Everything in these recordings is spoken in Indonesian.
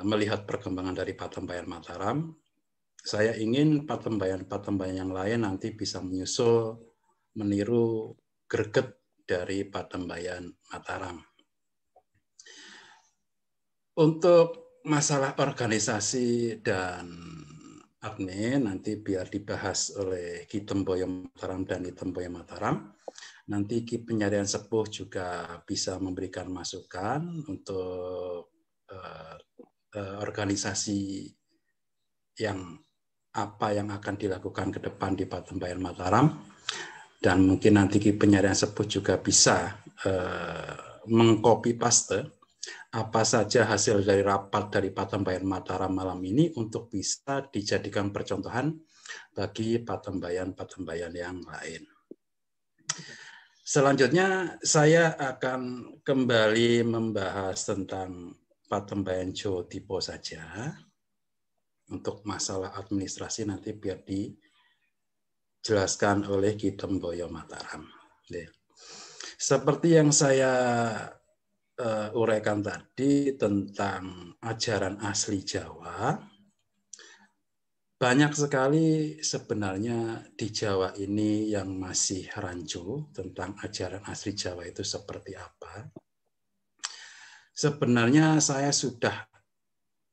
melihat perkembangan dari Patembayan Mataram, saya ingin patembayan yang lain nanti bisa menyusul, meniru greget dari Patembayan Mataram. Untuk masalah organisasi dan admin nanti biar dibahas oleh Ki Temboyo Mataram dan Ki Temboyo Mataram. Nanti Ki Penyarian Sepuh juga bisa memberikan masukan untuk organisasi yang apa yang akan dilakukan ke depan di Patembayan Mataram, dan mungkin nanti Ki Penyarian Sepuh juga bisa mengcopy paste apa saja hasil dari rapat dari Patembayan Mataram malam ini untuk bisa dijadikan percontohan bagi patembayan-patembayan yang lain. Selanjutnya saya akan kembali membahas tentang Patembayan Jawa Dipo saja. Untuk masalah administrasi nanti biar dijelaskan oleh Ki Temboyo Mataram. Seperti yang saya uraikan tadi tentang ajaran asli Jawa, banyak sekali sebenarnya di Jawa ini yang masih rancu tentang ajaran asli Jawa itu seperti apa. Sebenarnya saya sudah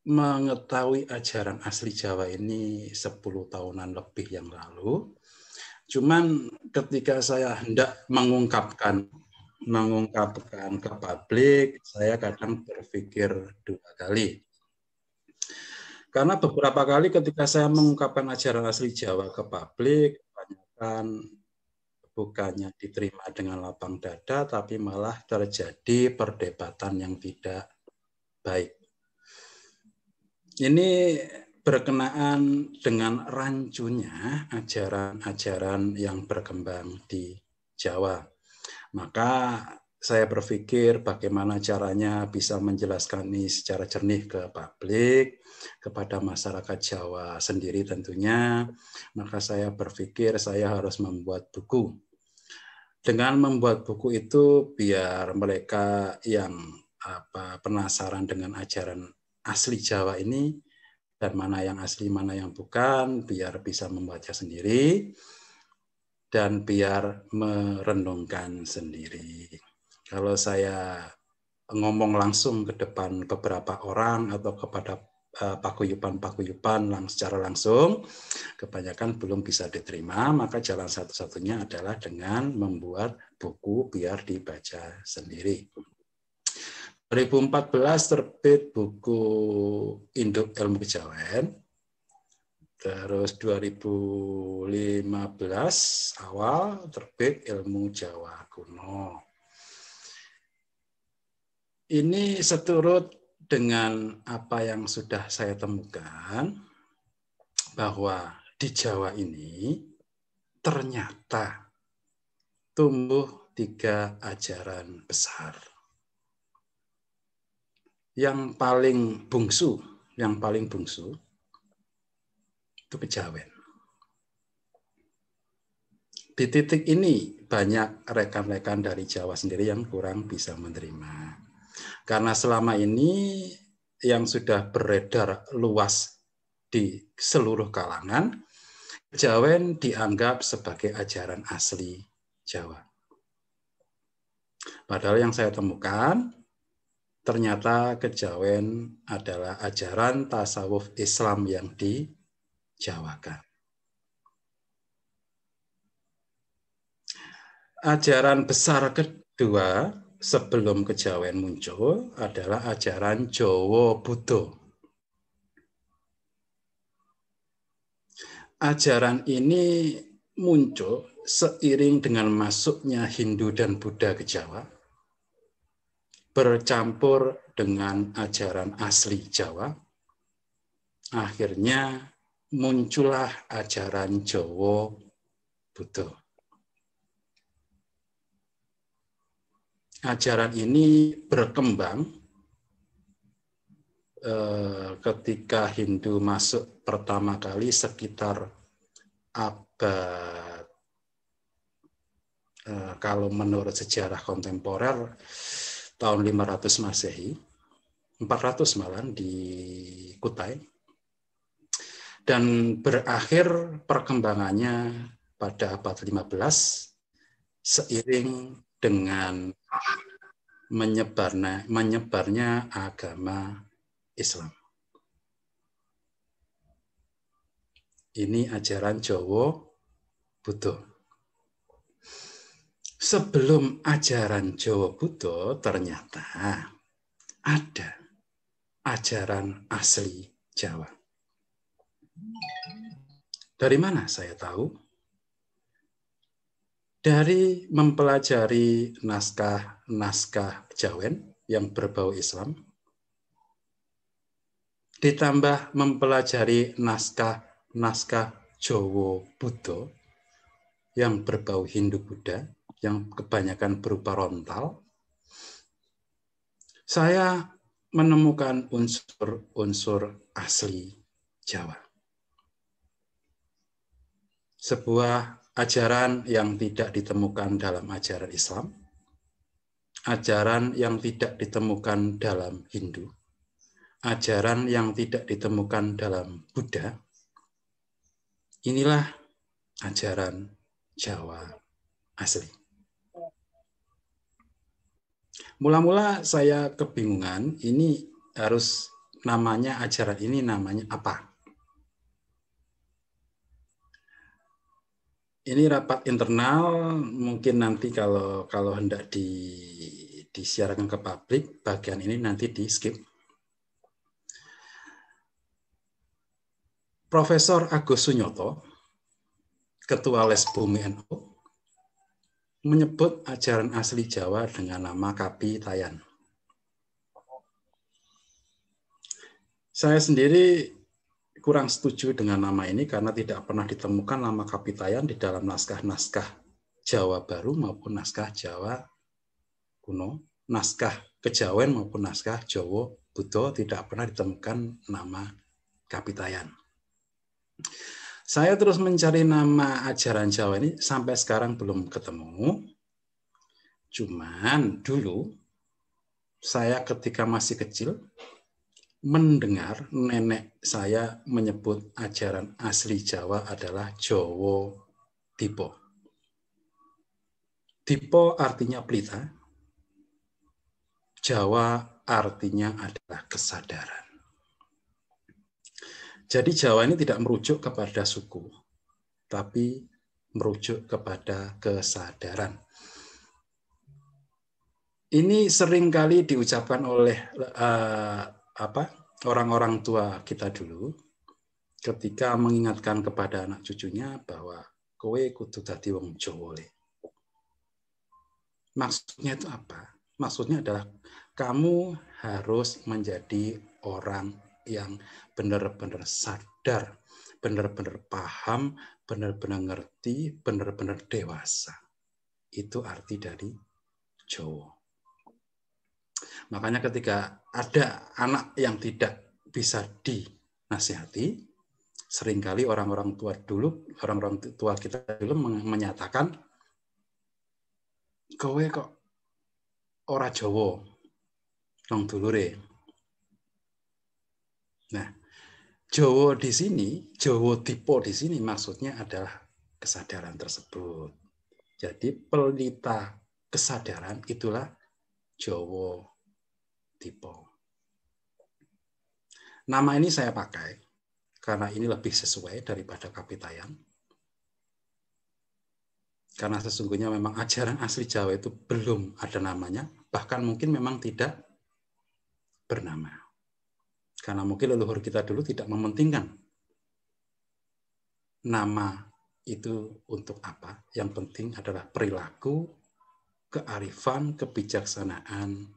mengetahui ajaran asli Jawa ini 10 tahunan lebih yang lalu. Cuman ketika saya hendak mengungkapkan ke publik, saya kadang berpikir 2 kali. Karena beberapa kali ketika saya mengungkapkan ajaran asli Jawa ke publik, kebanyakan bukannya diterima dengan lapang dada, tapi malah terjadi perdebatan yang tidak baik. Ini berkenaan dengan rancunya ajaran-ajaran yang berkembang di Jawa. Maka saya berpikir bagaimana caranya bisa menjelaskan ini secara jernih ke publik, kepada masyarakat Jawa sendiri tentunya. Maka saya berpikir saya harus membuat buku. Dengan membuat buku itu biar mereka yang penasaran dengan ajaran asli Jawa ini, dan mana yang asli, mana yang bukan, biar bisa membaca sendiri, dan biar merenungkan sendiri. Kalau saya ngomong langsung ke depan beberapa orang atau kepada paguyuban secara langsung, kebanyakan belum bisa diterima, maka jalan satu-satunya adalah dengan membuat buku biar dibaca sendiri. 2014 terbit buku Induk Ilmu Kejawen. Terus 2015 awal terbit Ilmu Jawa Kuno. Ini seturut dengan apa yang sudah saya temukan, bahwa di Jawa ini ternyata tumbuh 3 ajaran besar. Yang paling bungsu itu Kejawen. Di titik ini banyak rekan-rekan dari Jawa sendiri yang kurang bisa menerima. Karena selama ini yang sudah beredar luas di seluruh kalangan, Kejawen dianggap sebagai ajaran asli Jawa. Padahal yang saya temukan, ternyata Kejawen adalah ajaran tasawuf Islam yang dijawakan. Ajaran besar kedua sebelum Kejawen muncul adalah ajaran Jawa Buddha. Ajaran ini muncul seiring dengan masuknya Hindu dan Buddha ke Jawa, bercampur dengan ajaran asli Jawa. Akhirnya muncullah ajaran Jawa Buddha. Ajaran ini berkembang ketika Hindu masuk pertama kali sekitar abad, kalau menurut sejarah kontemporer, tahun 500 Masehi. 400 malah di Kutai. Dan berakhir perkembangannya pada abad 15 seiring dengan menyebarnya agama Islam. Ini ajaran Jawa Buddha. Sebelum ajaran Jawa Buddha ternyata ada ajaran asli Jawa. Dari mana saya tahu? Dari mempelajari naskah-naskah Jawen yang berbau Islam, ditambah mempelajari naskah Jawa Buddha yang berbau Hindu-Buddha, yang kebanyakan berupa rontal, saya menemukan unsur-unsur asli Jawa. Sebuah ajaran yang tidak ditemukan dalam ajaran Islam, ajaran yang tidak ditemukan dalam Hindu, ajaran yang tidak ditemukan dalam Buddha. Inilah ajaran Jawa asli. Mula-mula saya kebingungan, ini harus namanya ajaran ini namanya apa? Ini rapat internal, mungkin nanti kalau hendak disiarkan ke publik, bagian ini nanti di skip. Profesor Agus Sunyoto, Ketua Les Bumi NU, menyebut ajaran asli Jawa dengan nama Kapitayan. Saya sendiri kurang setuju dengan nama ini karena tidak pernah ditemukan nama Kapitayan di dalam naskah-naskah Jawa Baru maupun naskah Jawa kuno, naskah Kejawen maupun naskah Jawa Buddha tidak pernah ditemukan nama Kapitayan. Saya terus mencari nama ajaran Jawa ini sampai sekarang belum ketemu. Cuman dulu saya ketika masih kecil mendengar nenek saya menyebut ajaran asli Jawa adalah Jowo Dipo. Dipo artinya pelita, Jawa artinya adalah kesadaran. Jadi Jawa ini tidak merujuk kepada suku, tapi merujuk kepada kesadaran. Ini seringkali diucapkan oleh orang-orang tua kita dulu ketika mengingatkan kepada anak cucunya bahwa kowe kudu dadi wong Jawa le. Maksudnya itu apa? Maksudnya adalah kamu harus menjadi orang yang benar-benar sadar, benar-benar paham, benar-benar ngerti, benar-benar dewasa. Itu arti dari Jawa. Makanya ketika ada anak yang tidak bisa dinasihati, seringkali orang-orang tua kita dulu menyatakan, kowe kok ora Jawa, wong dulure. Nah, Jawa di sini, Jawa Dipo di sini maksudnya adalah kesadaran tersebut. Jadi pelita kesadaran itulah Jawa Dipo. Nama ini saya pakai karena ini lebih sesuai daripada Kapitayan. Karena sesungguhnya memang ajaran asli Jawa itu belum ada namanya, bahkan mungkin memang tidak bernama. Karena mungkin leluhur kita dulu tidak mementingkan nama itu untuk apa. Yang penting adalah perilaku, kearifan, kebijaksanaan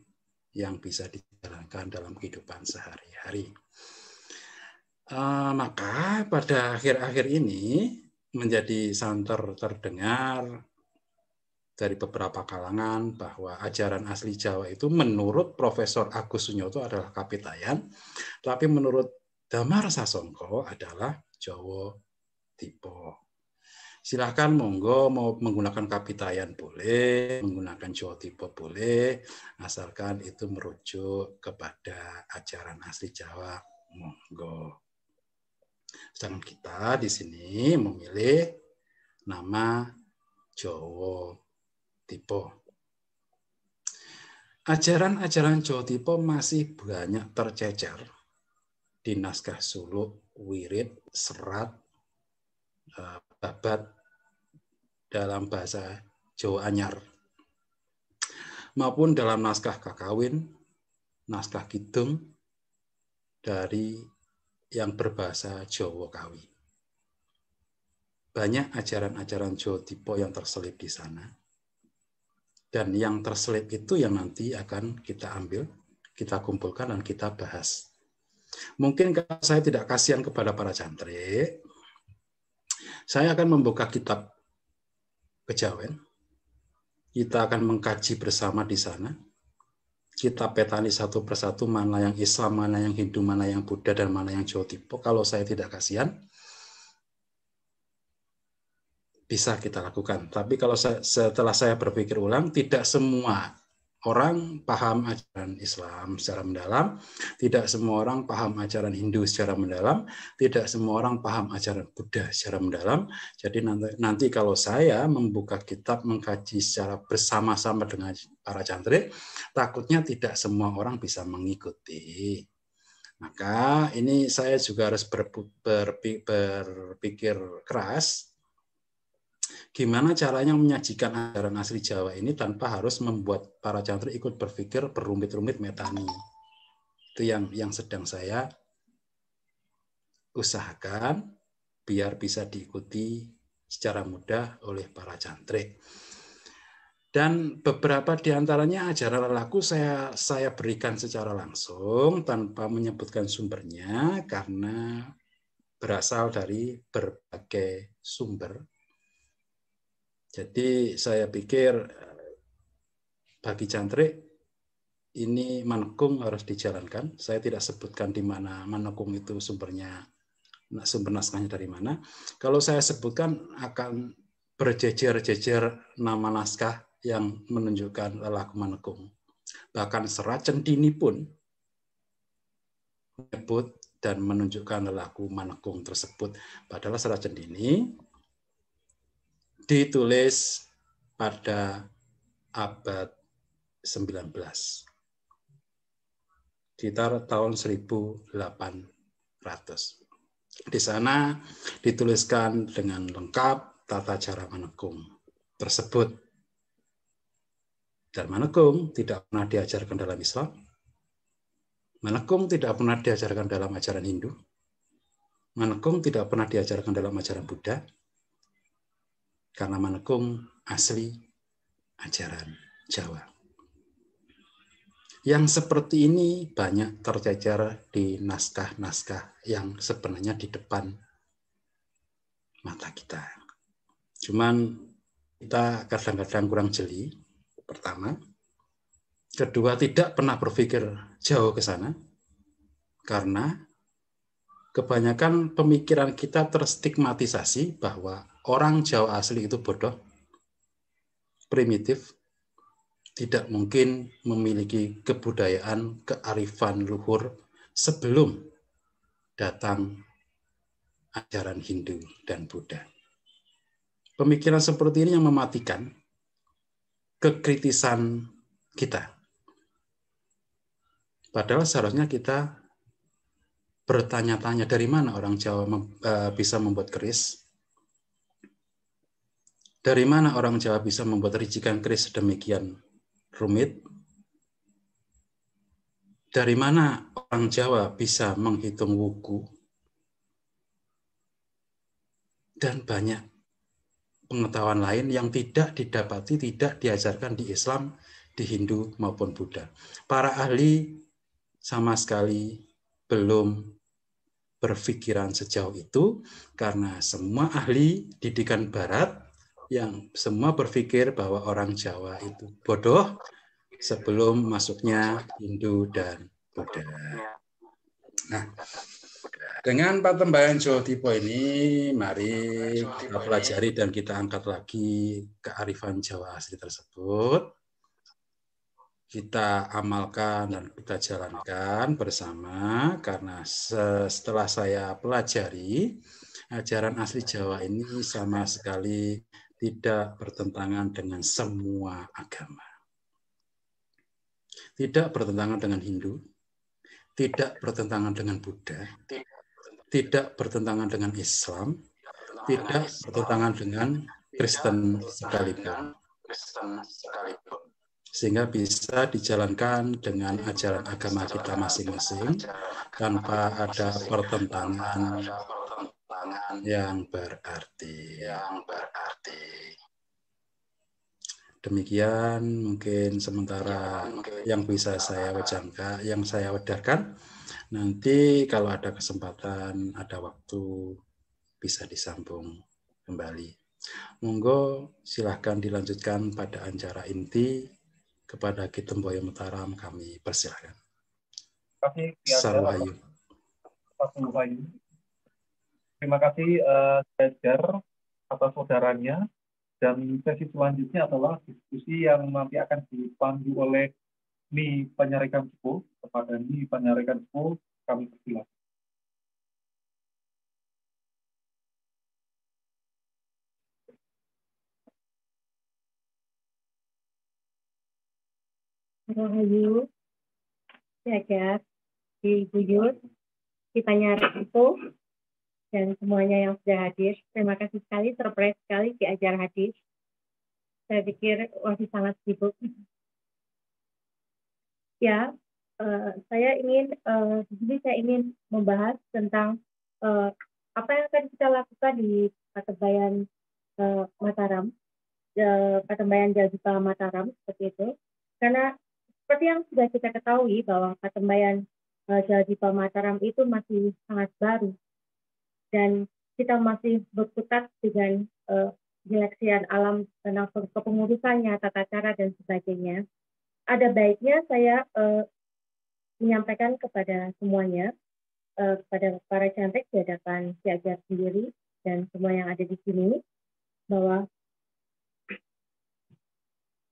yang bisa dijalankan dalam kehidupan sehari-hari. Maka pada akhir-akhir ini menjadi santer terdengar dari beberapa kalangan bahwa ajaran asli Jawa itu menurut Profesor Agus Sunyoto adalah Kapitayan, tapi menurut Damar Sasongko adalah Jawa Dipo. Silakan monggo mau menggunakan Kapitayan boleh, menggunakan Jawa Tipo boleh, asalkan itu merujuk kepada ajaran asli Jawa, monggo. Sedangkan kita di sini memilih nama Jawa Tipo. Ajaran-ajaran Jawa Tipo masih banyak tercecer di naskah suluk, wirid, serat, babat dalam bahasa Jawa Anyar, maupun dalam naskah kakawin, naskah kidung dari yang berbahasa Jawa Kawi. Banyak ajaran-ajaran Jawa Tipo yang terselip di sana. Dan yang terselip itu yang nanti akan kita ambil, kita kumpulkan, dan kita bahas. Mungkin kalau saya tidak kasihan kepada para cantrik, saya akan membuka kitab Kejawen. Kita akan mengkaji bersama di sana. Kita petani satu persatu mana yang Islam, mana yang Hindu, mana yang Buddha, dan mana yang Jawa Tipo. Kalau saya tidak kasihan, bisa kita lakukan. Tapi kalau setelah saya berpikir ulang, tidak semua orang paham ajaran Islam secara mendalam, tidak semua orang paham ajaran Hindu secara mendalam, tidak semua orang paham ajaran Buddha secara mendalam. Jadi nanti kalau saya membuka kitab mengkaji secara bersama-sama dengan para cantrik, takutnya tidak semua orang bisa mengikuti. Maka ini saya juga harus berpikir keras, gimana caranya menyajikan ajaran asli Jawa ini tanpa harus membuat para cantrik ikut berpikir berumit-rumit metani. Itu yang sedang saya usahakan biar bisa diikuti secara mudah oleh para cantrik. Dan beberapa di antaranya ajaran lelaku saya berikan secara langsung tanpa menyebutkan sumbernya karena berasal dari berbagai sumber. Jadi saya pikir bagi cantrik ini manekung harus dijalankan. Saya tidak sebutkan di mana manekung itu sumbernya, sumber naskahnya dari mana. Kalau saya sebutkan akan berjejer-jejer nama naskah yang menunjukkan lelaku manekung. Bahkan serat Cendini pun menyebut dan menunjukkan lelaku manekung tersebut. Padahal serat Cendini ditulis pada abad 19, sekitar tahun 1800. Di sana dituliskan dengan lengkap tata cara manekung tersebut. Dan manekung tidak pernah diajarkan dalam Islam. Manekung tidak pernah diajarkan dalam ajaran Hindu. Manekung tidak pernah diajarkan dalam ajaran Buddha. Karena manekung asli ajaran Jawa. Yang seperti ini banyak tercecer di naskah-naskah yang sebenarnya di depan mata kita. Cuman kita kadang-kadang kurang jeli, pertama. Kedua, tidak pernah berpikir jauh ke sana. Karena kebanyakan pemikiran kita terstigmatisasi bahwa orang Jawa asli itu bodoh, primitif, tidak mungkin memiliki kebudayaan, kearifan luhur sebelum datang ajaran Hindu dan Buddha. Pemikiran seperti ini yang mematikan kekritisan kita. Padahal seharusnya kita bertanya-tanya dari mana orang Jawa bisa membuat keris. Dari mana orang Jawa bisa membuat ricikan keris sedemikian rumit? Dari mana orang Jawa bisa menghitung wuku? Dan banyak pengetahuan lain yang tidak didapati, tidak diajarkan di Islam, di Hindu maupun Buddha. Para ahli sama sekali belum berpikiran sejauh itu karena semua ahli didikan Barat yang semua berpikir bahwa orang Jawa itu bodoh sebelum masuknya Hindu dan Buddha. Nah, Dengan patembayan Jawa Dipo ini, mari kita pelajari dan kita angkat lagi kearifan Jawa asli tersebut. Kita amalkan dan kita jalankan bersama, karena setelah saya pelajari, ajaran asli Jawa ini sama sekali tidak bertentangan dengan semua agama. Tidak bertentangan dengan Hindu, tidak bertentangan dengan Buddha, tidak bertentangan dengan Islam, tidak bertentangan dengan Kristen sekalipun. Sehingga bisa dijalankan dengan ajaran agama kita masing-masing tanpa ada pertentangan yang berarti. Demikian mungkin sementara yang bisa saya wajangkan, yang saya wedahkan. Nanti kalau ada kesempatan, ada waktu, bisa disambung kembali. Monggo silahkan dilanjutkan pada acara inti. Kepada Ki Temboyo Mataram kami persilahkan. Sarwahayu. Terima kasih Jajar atas saudaranya. Dan sesi selanjutnya adalah diskusi yang nanti akan dipandu oleh Ni Panyarekan Sepuh. Kepada Ni Panyarekan Sepuh, kami persilakan. Rahayu, Jajar, Di Buyut, Ki Panyarekan Sepuh, dan semuanya yang sudah hadir. Terima kasih sekali, surprise sekali Ki Ajar hadir. Saya pikir masih sangat sibuk. Ya, saya ingin di sini saya ingin membahas tentang apa yang akan kita lakukan di Patembayan Mataram, Patembayan Jaldipa Mataram seperti itu. Karena seperti yang sudah kita ketahui bahwa Patembayan Jaldipa Mataram itu masih sangat baru dan kita masih berkutat dengan penyeleksian alam tentang kepengurusannya, tata cara dan sebagainya. Ada baiknya saya menyampaikan kepada semuanya, kepada para cantik di hadapan Ki Ajar sendiri dan semua yang ada di sini, bahwa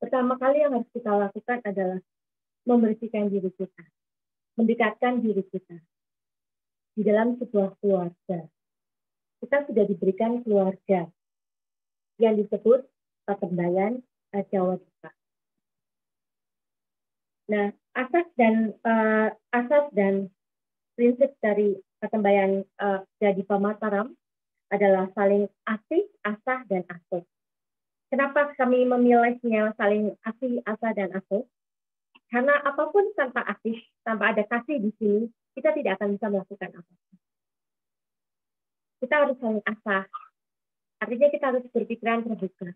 pertama kali yang harus kita lakukan adalah membersihkan diri kita, mendekatkan diri kita di dalam sebuah keluarga. Kita sudah diberikan keluarga yang disebut Patembayan Jawa Dipa. Nah, asas dan prinsip dari Patembayan Jaldipa Mataram adalah saling asih, asah, dan asuh. Kenapa kami memilihnya saling asih, asah, dan asuh? Karena apapun tanpa asih, tanpa ada kasih di sini, kita tidak akan bisa melakukan apa-apa. Kita harus saling asah. Artinya kita harus berpikiran terbuka.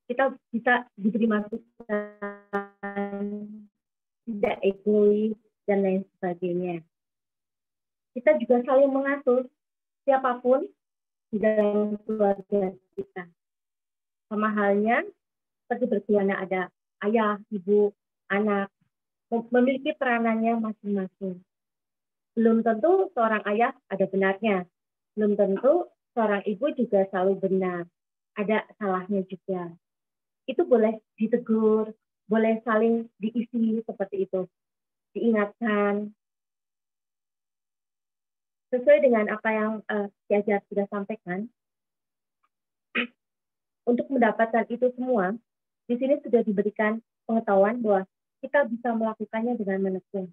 Kita bisa diberi masukan, tidak egois, dan lain sebagainya. Kita juga saling mengasuh siapapun di dalam keluarga kita. Sama halnya seperti berkeluarga ada ayah, ibu, anak, memiliki peranannya masing-masing. Belum tentu seorang ayah ada benarnya. Belum tentu seorang ibu juga selalu benar. Ada salahnya juga. Itu boleh ditegur, boleh saling diisi seperti itu. Diingatkan. Sesuai dengan apa yang Ki Ajar sudah sampaikan, untuk mendapatkan itu semua, di sini sudah diberikan pengetahuan bahwa kita bisa melakukannya dengan menekun.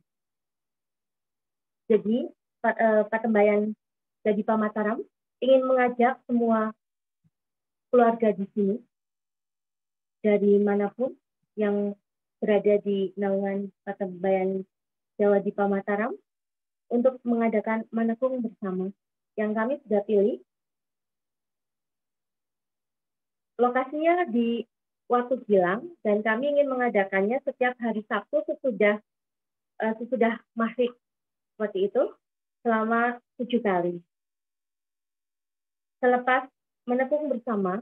Jadi, Patembayan Jaldipa Mataram ingin mengajak semua keluarga di sini, dari manapun yang berada di naungan Patembayan Jaldipa Mataram, untuk mengadakan menekung bersama. Yang kami sudah pilih, lokasinya di Watu Gilang, dan kami ingin mengadakannya setiap hari Sabtu sesudah maghrib, seperti itu, selama 7 kali. Selepas menekung bersama,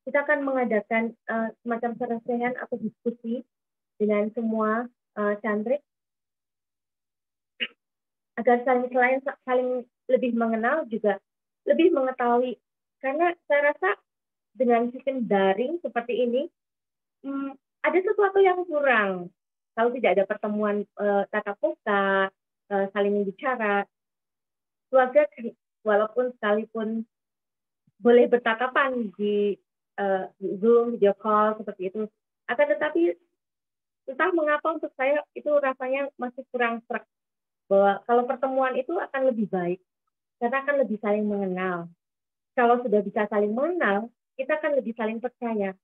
kita akan mengadakan semacam serangkaian atau diskusi dengan semua cantrik agar saling lebih mengenal, juga lebih mengetahui. Karena saya rasa dengan sistem daring seperti ini, ada sesuatu yang kurang. Kalau tidak ada pertemuan tatap muka, saling bicara, keluarga walaupun sekalipun boleh bertatapan di Zoom, video call seperti itu, akan tetapi entah mengapa untuk saya itu rasanya masih kurang serak, bahwa kalau pertemuan itu akan lebih baik karena akan lebih saling mengenal. Kalau sudah bisa saling mengenal, kita akan lebih saling percaya.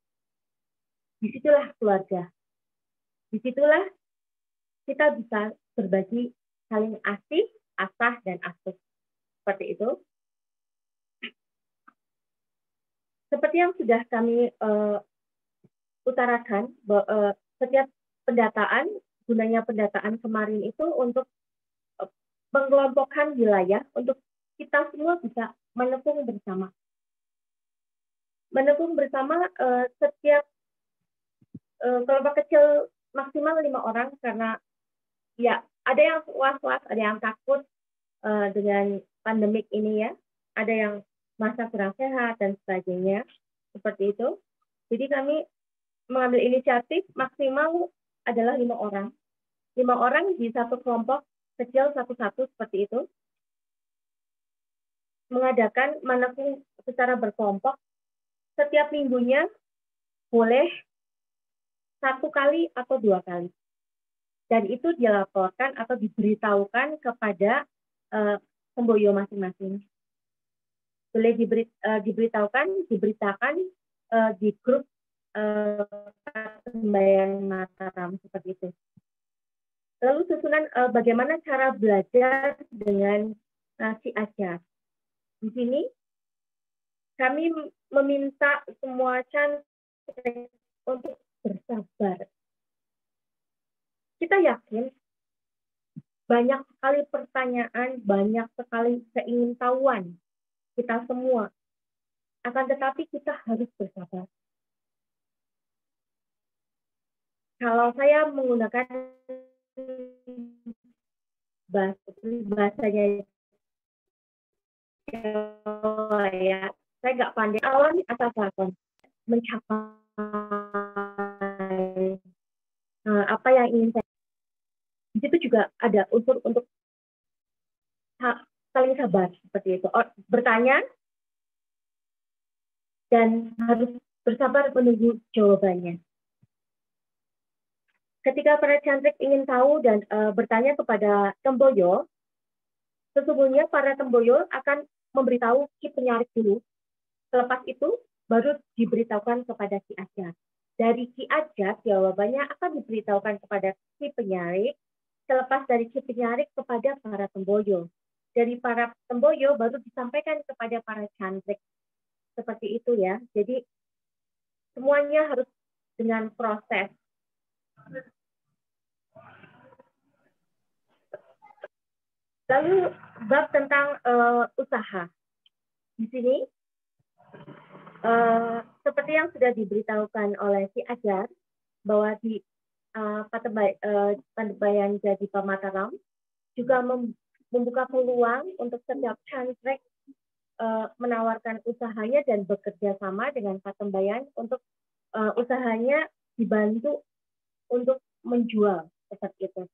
Disitulah keluarga. Disitulah kita bisa berbagi, saling asih, asah, dan asuh. Seperti itu. Seperti yang sudah kami utarakan, setiap pendataan, gunanya pendataan kemarin itu untuk mengelompokkan wilayah, untuk kita semua bisa menekung bersama. Menekung bersama setiap kelompok kecil maksimal 5 orang, karena ya ada yang was-was, ada yang takut dengan pandemik ini ya, ada yang masa kurang sehat dan sebagainya, seperti itu. Jadi kami mengambil inisiatif maksimal adalah 5 orang. 5 orang di satu kelompok kecil satu-satu seperti itu. Mengadakan menekung secara berkelompok setiap minggunya, boleh 1 kali atau 2 kali. Dan itu dilaporkan atau diberitahukan kepada semboyo masing-masing. Boleh diberitakan di grup Patembayan Mataram seperti itu. Lalu susunan bagaimana cara belajar dengan si ajar. Di sini kami meminta semua cantrek untuk bersabar. Kita yakin banyak sekali pertanyaan, banyak sekali keingintahuan kita semua. Akan tetapi kita harus bersabar. Kalau saya menggunakan bahasanya ya, saya nggak pandai awalnya asal lakon mencapai apa yang ingin saya. Di situ juga ada unsur untuk saling sabar seperti itu. Bertanya dan harus bersabar menunggu jawabannya. Ketika para cantrek ingin tahu dan bertanya kepada temboyo, sesungguhnya para temboyo akan memberitahu si penyarik dulu. Selepas itu baru diberitahukan kepada si ajar. Dari si ajar jawabannya akan diberitahukan kepada si penyarik. Selepas dari si penyarik kepada para temboyo. Dari para temboyo baru disampaikan kepada para cantrek. Seperti itu ya. Jadi semuanya harus dengan proses. Lalu bab tentang usaha. Di sini seperti yang sudah diberitahukan oleh si ajar bahwa di Patembayan Jadi Mataram juga membuka peluang untuk setiap cantrek menawarkan usahanya dan bekerja sama dengan Patembayan untuk usahanya dibantu untuk menjual seperti itu.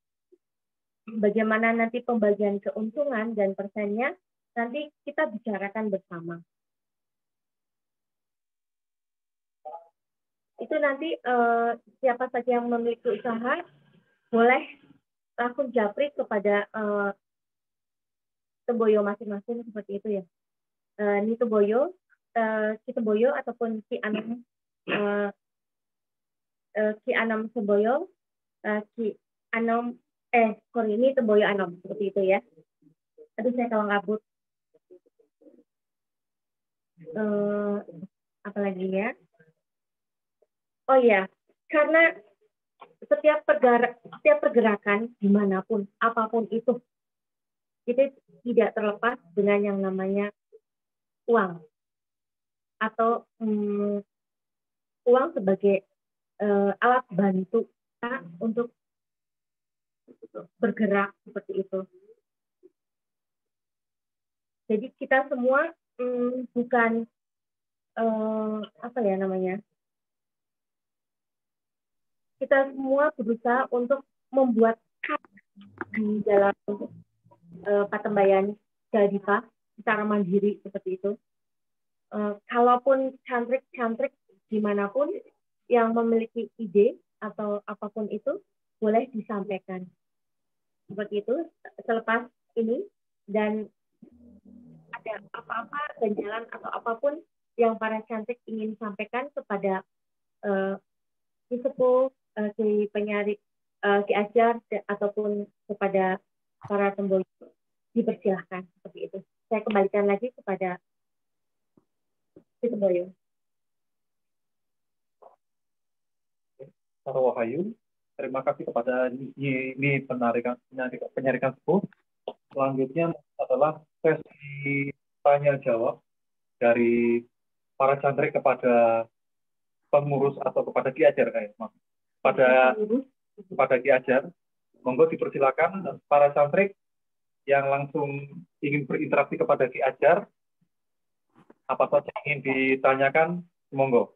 Bagaimana nanti pembagian keuntungan dan persennya nanti kita bicarakan bersama. Itu nanti siapa saja yang memiliki usaha boleh langsung japri kepada temboyo masing-masing seperti itu ya. Ini temboyo, si temboyo ataupun si anom temboyo, si anom ini temboyo anom seperti itu ya. Aduh saya kalau ngabut. Apalagi ya? Oh ya, karena setiap pergerakan dimanapun, apapun itu tidak terlepas dengan yang namanya uang atau uang sebagai alat bantu kita untuk bergerak seperti itu. Jadi kita semua bukan apa ya namanya? Kita semua berusaha untuk membuat di dalam Patembayan Jadipa secara mandiri seperti itu. Kalaupun cantrik-cantrik dimanapun yang memiliki ide atau apapun itu boleh disampaikan seperti itu selepas ini, dan ada apa-apa ganjalan atau apapun yang para cantik ingin sampaikan kepada sesepuh, si penyari, Ki Ajar ataupun kepada para temboyo, dipersilahkan seperti itu. Saya kembalikan lagi kepada Ki Temboyo. Sarwohayu, terima kasih kepada ini penyarikan sepuh. Selanjutnya adalah sesi tanya jawab dari para cantrik kepada pengurus atau kepada Ki Ajar, kepada Ki Ajar. Monggo dipersilakan para cantrik yang langsung ingin berinteraksi kepada Ki Ajar. Apa saja ingin ditanyakan, monggo.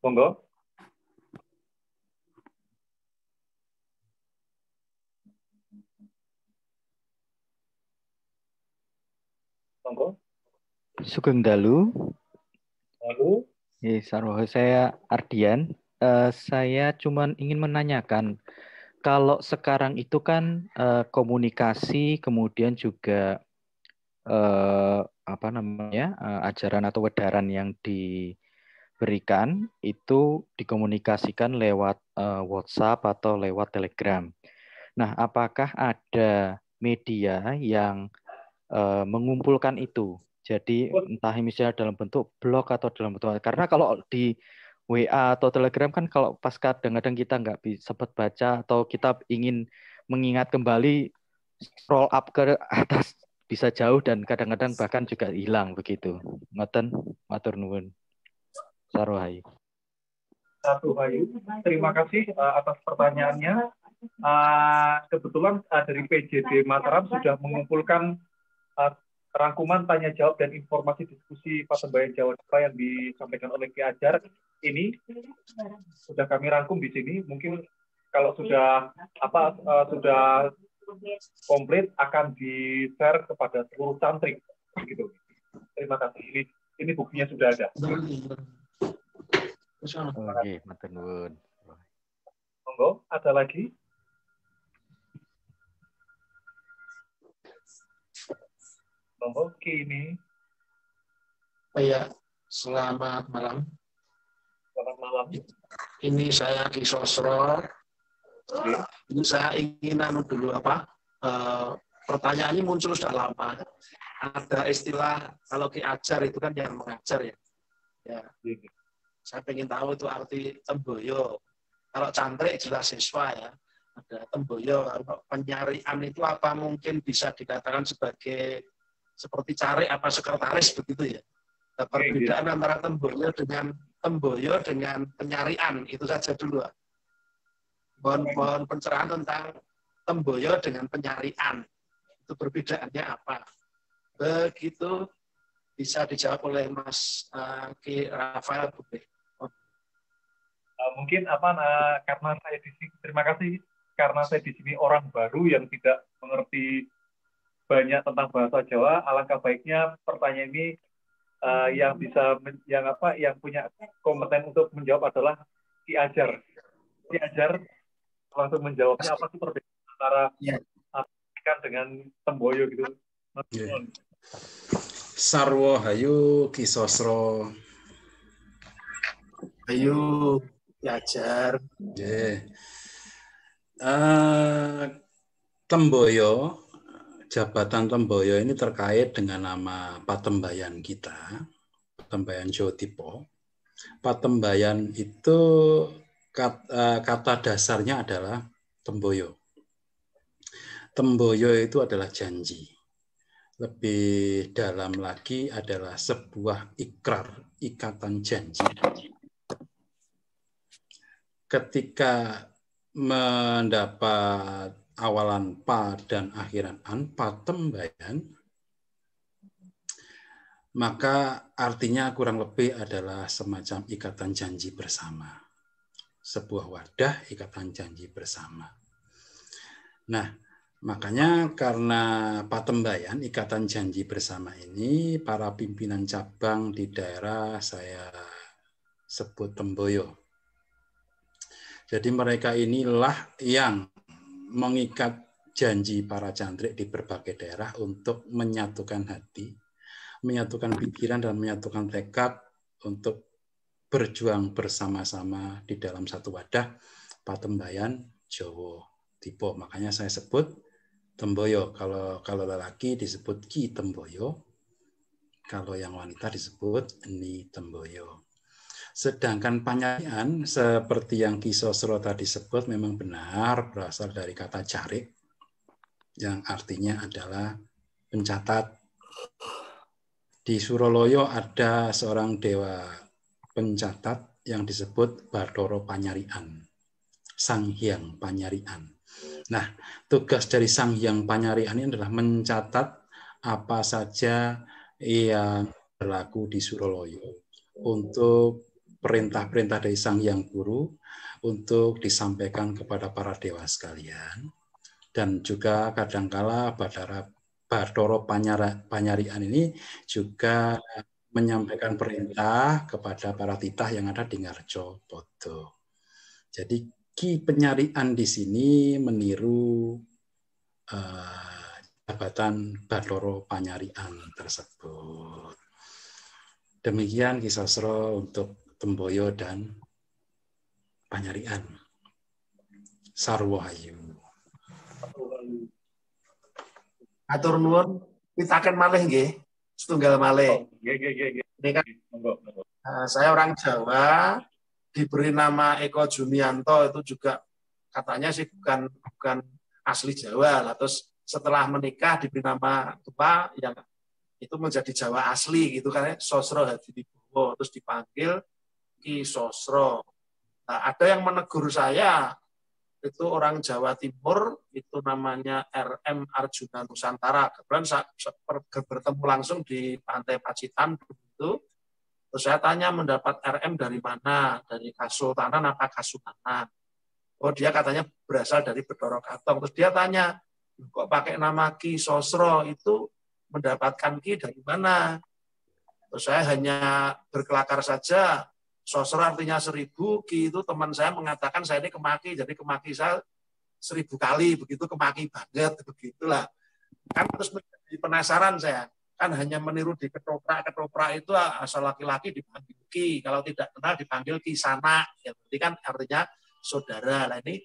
Monggo. Monggo. Sugeng Dalu. Lalu. Sarwoho, saya Ardian. Saya cuma ingin menanyakan, kalau sekarang itu kan komunikasi, kemudian juga ajaran atau wedaran yang diberikan itu dikomunikasikan lewat WhatsApp atau lewat Telegram. Nah, apakah ada media yang mengumpulkan itu? Jadi entah misalnya dalam bentuk blog atau dalam bentuk, karena kalau di WA atau Telegram kan kalau pas kadang-kadang kita nggak sempat baca atau kita ingin mengingat kembali, scroll up ke atas bisa jauh dan kadang-kadang bahkan juga hilang begitu. Ngoten, matur nuwun. Sarwohayu. Sarwohayu, terima kasih atas pertanyaannya. Kebetulan dari PJD Mataram sudah mengumpulkan rangkuman tanya jawab dan informasi diskusi Patembayan Jawa yang disampaikan oleh Ki Ajar ini sudah kami rangkum di sini. Mungkin kalau sudah sudah komplit akan di-share kepada seluruh cantrik begitu. Terima kasih. Ini buktinya sudah ada. Oke, matur nuwun. Monggo, ada lagi? Monggo, ini. Ya, selamat malam. Selamat malam. Ini saya Ki Sosro. Ini saya ingin dulu pertanyaannya muncul sudah lama. Ada istilah kalau Ki Ajar itu kan yang mengajar ya. Ya. Saya ingin tahu itu arti temboyo. Kalau cantrik jelas siswa ya. Ada temboyo. Kalau penyarian itu apa mungkin bisa dikatakan sebagai seperti cari apa sekretaris begitu ya. Perbedaan antara temboyo dengan penyarian itu saja dulu. Mohon pencerahan tentang temboyo dengan penyarian. Itu perbedaannya apa? Begitu bisa dijawab oleh Mas Ki Rafael Bube. Mungkin karena saya di sini, terima kasih karena saya di sini orang baru yang tidak mengerti banyak tentang bahasa Jawa, alangkah baiknya pertanyaan ini yang punya kompeten untuk menjawab adalah Ki Ajar. Ki Ajar langsung menjawabnya, apa sih perbedaan antara ikan dengan temboyo gitu. Sarwohayu, Ki Sosro. Ayo, Ki Ajar. Temboyo, jabatan temboyo ini terkait dengan nama Patembayan kita, Patembayan Jodipo. Patembayan itu kata dasarnya adalah temboyo. Temboyo itu adalah janji. Lebih dalam lagi adalah sebuah ikrar, ikatan janji. Ketika mendapat awalan pa dan akhiran an, patembayan, maka artinya kurang lebih adalah semacam ikatan janji bersama. Sebuah wadah ikatan janji bersama. Nah, makanya karena patembayan, ikatan janji bersama ini, para pimpinan cabang di daerah saya sebut Temboyo. Jadi mereka inilah yang mengikat janji para cantrik di berbagai daerah untuk menyatukan hati, menyatukan pikiran, dan menyatukan tekad untuk berjuang bersama-sama di dalam satu wadah patembayan Jowo Tipo. Makanya saya sebut Temboyo. Kalau lelaki disebut Ki Temboyo, kalau yang wanita disebut Ni Temboyo. Sedangkan panyarian seperti yang Ki Sosro tadi sebut memang benar berasal dari kata carik yang artinya adalah pencatat. Di Suroloyo ada seorang dewa pencatat yang disebut Bathara Panyarian, Sang Hyang Panyarian. Nah, tugas dari Sang Hyang Panyarian ini adalah mencatat apa saja yang berlaku di Suroloyo untuk perintah-perintah dari Sang Hyang Guru untuk disampaikan kepada para dewa sekalian. Dan juga kadangkala Bathara Panyarian ini juga menyampaikan perintah kepada para titah yang ada di Ngarjo Podo. Jadi Ki Penyarian di sini meniru jabatan Bathara Panyarian tersebut. Demikian Ki Sosro untuk Temboyo dan Panyarian. Sarwohayu. Atur nuwun, pitaken malih nggih, setunggal malih. Ini kan saya orang Jawa, diberi nama Eko Junianto, itu juga katanya sih bukan asli Jawa lah. Terus setelah menikah diberi nama tua yang itu menjadi Jawa asli gitu kan, Sosro Hadiwibowo, terus dipanggil Ki Sosro. Nah, ada yang menegur saya, itu orang Jawa Timur, itu namanya RM Arjuna Nusantara. Kebetulan saya bertemu langsung di Pantai Pacitan begitu. Terus saya tanya mendapat RM dari mana? Dari Kasultanan apa Kasultanan? Oh, dia katanya berasal dari Bedoro Katong. Terus dia tanya, kok pakai nama Ki Sosro, itu mendapatkan Ki dari mana? Terus saya hanya berkelakar saja. Sosro artinya 1000, Ki itu teman saya mengatakan saya ini kemaki, jadi kemaki saya 1000 kali, begitu kemaki banget, begitulah. Kan terus menjadi penasaran saya, kan hanya meniru di ketoprak itu asal laki-laki dipanggil Ki, kalau tidak kenal dipanggil Ki Sana, ya berarti kan artinya saudara. Nah ini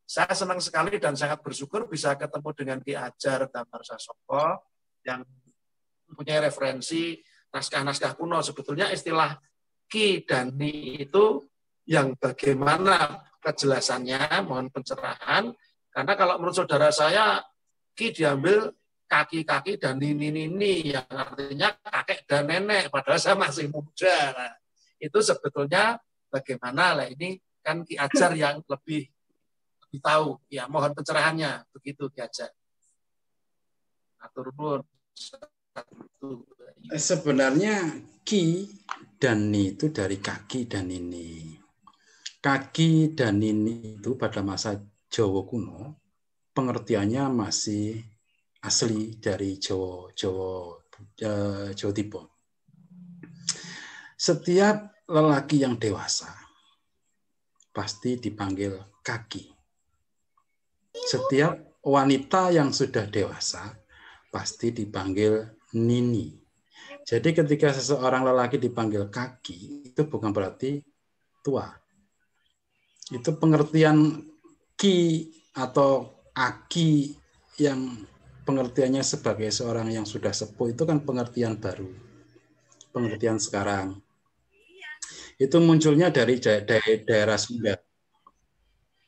saya senang sekali dan sangat bersyukur bisa ketemu dengan Ki Ajar Damar Sasongko yang mempunyai referensi naskah-naskah kuno. Sebetulnya istilah Ki dan Ni itu yang bagaimana kejelasannya, mohon pencerahan. Karena kalau menurut saudara saya, Ki diambil kaki-kaki dan nini-nini, yang artinya kakek dan nenek, padahal saya masih muda. Nah, itu sebetulnya bagaimana, lah ini kan Ki Ajar yang lebih tahu. Ya, mohon pencerahannya, begitu Ki Ajar. Atur nuwun. Sebenarnya Ki dan Ni itu dari kaki dan nini. Kaki dan nini itu pada masa Jawa kuno pengertiannya masih asli dari Jawa Tipo. Setiap lelaki yang dewasa pasti dipanggil kaki. Setiap wanita yang sudah dewasa pasti dipanggil nini. Jadi ketika seseorang lelaki dipanggil kaki, itu bukan berarti tua. Itu pengertian ki atau aki yang pengertiannya sebagai seorang yang sudah sepuh, itu kan pengertian baru. Pengertian sekarang. Itu munculnya dari daerah Sunda.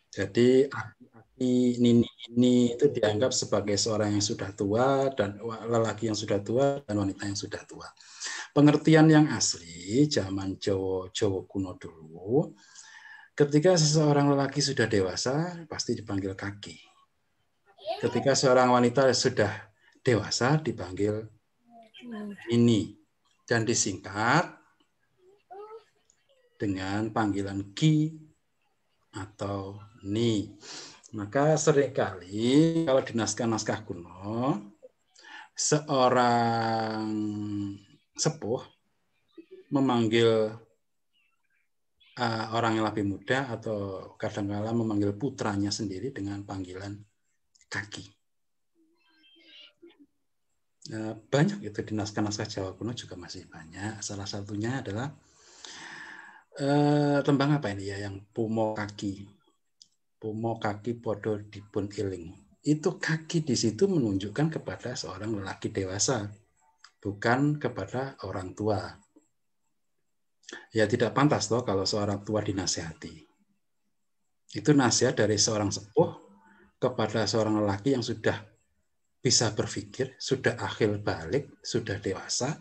Jadi aki, nini itu dianggap sebagai seorang yang sudah tua, dan lelaki yang sudah tua, dan wanita yang sudah tua. Pengertian yang asli zaman Jawa kuno dulu, ketika seseorang lelaki sudah dewasa pasti dipanggil kaki. Ketika seorang wanita sudah dewasa dipanggil Nini dan disingkat dengan panggilan Ki atau Ni. Maka seringkali kalau di naskah-naskah kuno seorang sepuh memanggil orang yang lebih muda atau kadang-kala memanggil putranya sendiri dengan panggilan kaki. Banyak itu di naskah-naskah Jawa kuno juga masih banyak. Salah satunya adalah tembang apa ini ya yang pumo kaki podo dipun iling. Itu kaki di situ menunjukkan kepada seorang lelaki dewasa, bukan kepada orang tua. Ya tidak pantas loh kalau seorang tua dinasihati. Itu nasihat dari seorang sepuh kepada seorang lelaki yang sudah bisa berpikir, sudah akhil balik, sudah dewasa,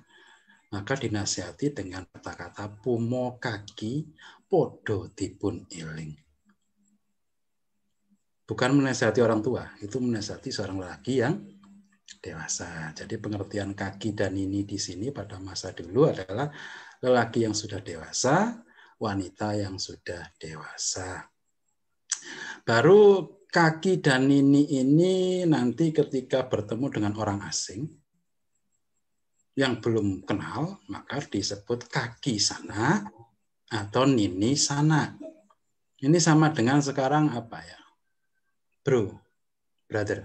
maka dinasihati dengan kata-kata pumo kaki podo dipun iling. Bukan menasihati orang tua, itu menasihati seorang lelaki yang dewasa. Jadi pengertian kaki dan ini di sini pada masa dulu adalah lelaki yang sudah dewasa, wanita yang sudah dewasa. Baru kaki dan nini ini nanti ketika bertemu dengan orang asing yang belum kenal, maka disebut kaki sana atau nini sana. Ini sama dengan sekarang apa ya? Bro, brother.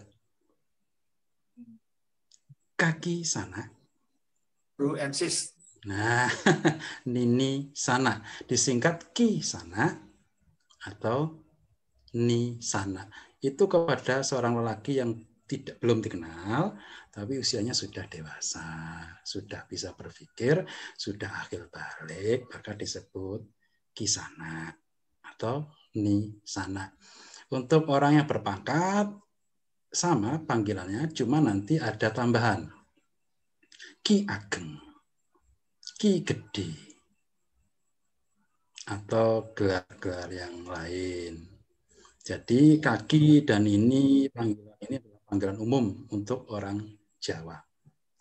Kaki sana. Bro and sis. Nah, nini sana. Disingkat ki sana atau ni sana. Itu kepada seorang lelaki yang belum dikenal, tapi usianya sudah dewasa, sudah bisa berpikir, sudah akhil balik, maka disebut kisana atau ni sana. Untuk orang yang berpangkat, sama panggilannya, cuma nanti ada tambahan. Ki ageng, ki gede, atau gelar-gelar yang lain. Jadi kaki dan ini panggilan ini adalah panggilan umum untuk orang Jawa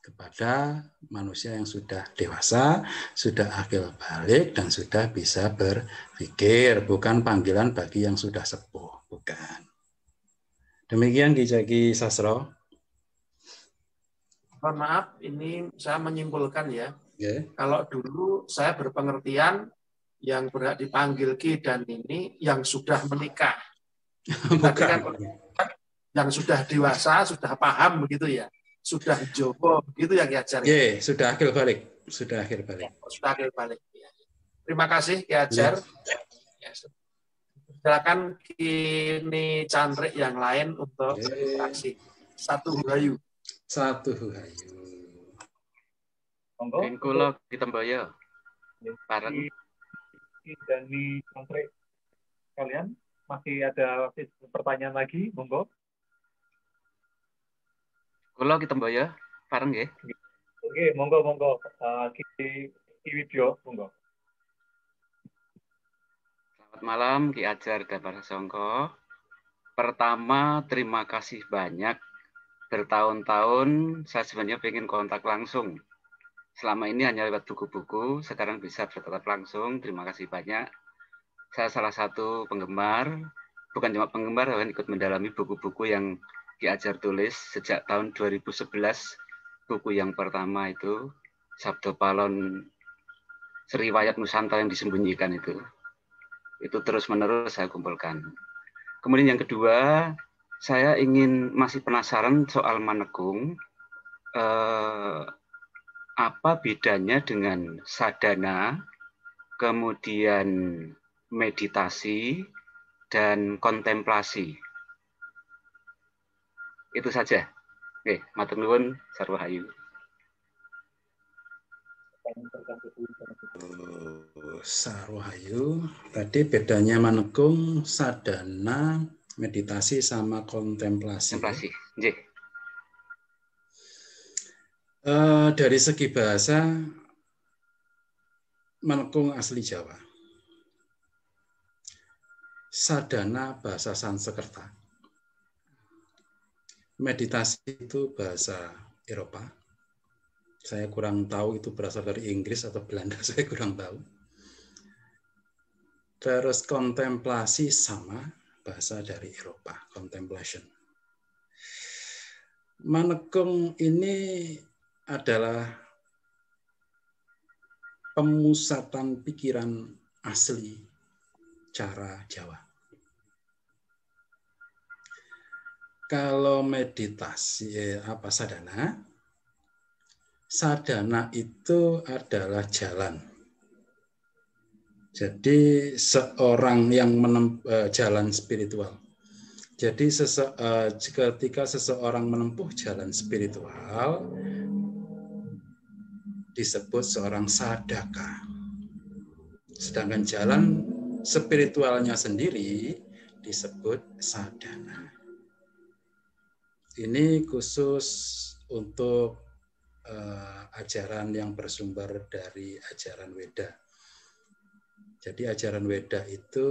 kepada manusia yang sudah dewasa, sudah akhil balik dan sudah bisa berpikir, bukan panggilan bagi yang sudah sepuh, bukan. Demikian Ki Sastro. Mohon maaf, ini saya menyimpulkan ya. Yeah. Kalau dulu saya berpengertian yang berhak dipanggil Ki dan ini yang sudah menikah. Tadi kan yang sudah dewasa, sudah paham begitu ya, sudah jowo begitu ya Ki Ajar. Yeah, sudah akhir balik, sudah akhir balik. Sudah akhir balik. Terima kasih Ki Ajar. Yeah. Silakan kini Chandrik yang lain untuk berinteraksi. Satu Huhayu. Satu Huhayu. Monggo. Kula Kitembaya. Bareng. Dan di Chandrik kalian masih ada pertanyaan lagi, monggo. Kula Kitembaya, bareng nggih. Oke, monggo. Ki Widyo, monggo. Selamat malam Ki Ajar dan Para Songko. Pertama, terima kasih banyak. Bertahun-tahun saya sebenarnya ingin kontak langsung. Selama ini hanya lewat buku-buku, sekarang bisa bertatap langsung. Terima kasih banyak. Saya salah satu penggemar, bukan cuma penggemar, bahkan ikut mendalami buku-buku yang Ki Ajar tulis sejak tahun 2011. Buku yang pertama itu, Sabdo Palon, Seriwayat Nusantara yang disembunyikan itu. Itu terus-menerus saya kumpulkan. Kemudian yang kedua, saya masih penasaran soal Manekung. Apa bedanya dengan sadhana, kemudian meditasi, dan kontemplasi? Itu saja. Oke, matur nuwun, sarwa hayu. Sarwahayu, tadi bedanya Manekung, sadhana, meditasi sama kontemplasi. Kontemplasi, nggih. Dari segi bahasa, Manekung asli Jawa. Sadhana bahasa Sanskerta. meditasi itu bahasa Eropa. Saya kurang tahu itu berasal dari Inggris atau Belanda, saya kurang tahu. Terus kontemplasi sama, bahasa dari Eropa, contemplation. Manekung ini adalah pemusatan pikiran asli cara Jawa. Kalau meditasi sadhana, sadhana itu adalah jalan. Jadi seorang yang menempuh jalan spiritual. Jadi ketika seseorang menempuh jalan spiritual disebut seorang sadhaka. Sedangkan jalan spiritualnya sendiri disebut sadhana. Ini khusus untuk ajaran yang bersumber dari ajaran Weda. Jadi ajaran Weda itu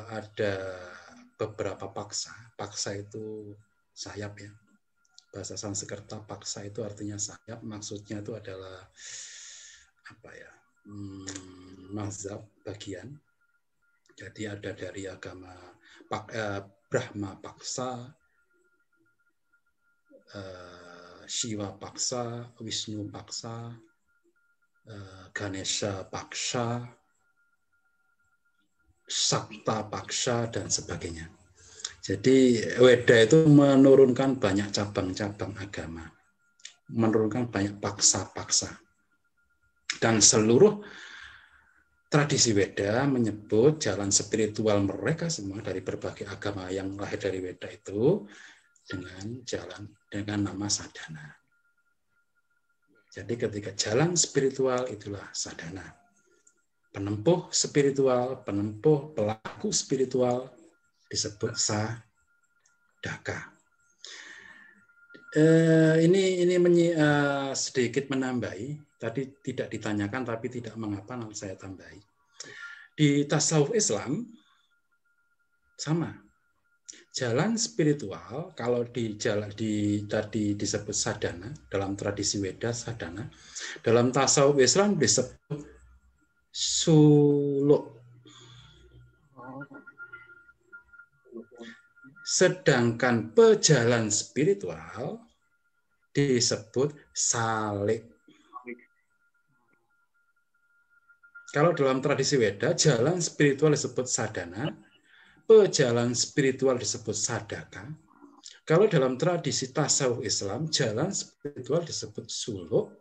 ada beberapa paksa. Paksa itu sayap ya. Bahasa Sanskerta paksa itu artinya sayap. Maksudnya itu adalah apa ya? Mazhab bagian. Jadi ada dari agama Brahma paksa, Shiva paksa, Wisnu paksa, Ganesha paksa, Sakta paksa, dan sebagainya. Jadi Weda itu menurunkan banyak cabang-cabang agama, menurunkan banyak paksa-paksa. Dan seluruh tradisi Weda menyebut jalan spiritual mereka semua dari berbagai agama yang lahir dari Weda itu dengan nama sadhana. Jadi ketika jalan spiritual itulah sadhana. Penempuh spiritual, penempuh pelaku spiritual disebut sadhaka. Ini sedikit menambahi. Tadi tidak ditanyakan tapi tidak mengapa saya tambahi. Di tasawuf Islam sama. Jalan spiritual kalau tadi disebut sadhana, dalam tradisi Weda sadhana, dalam tasawuf Islam disebut suluk. Sedangkan pejalan spiritual disebut salik. Kalau dalam tradisi Weda, jalan spiritual disebut sadhana, pejalan spiritual disebut sadhaka. Kalau dalam tradisi tasawuf Islam, jalan spiritual disebut suluk,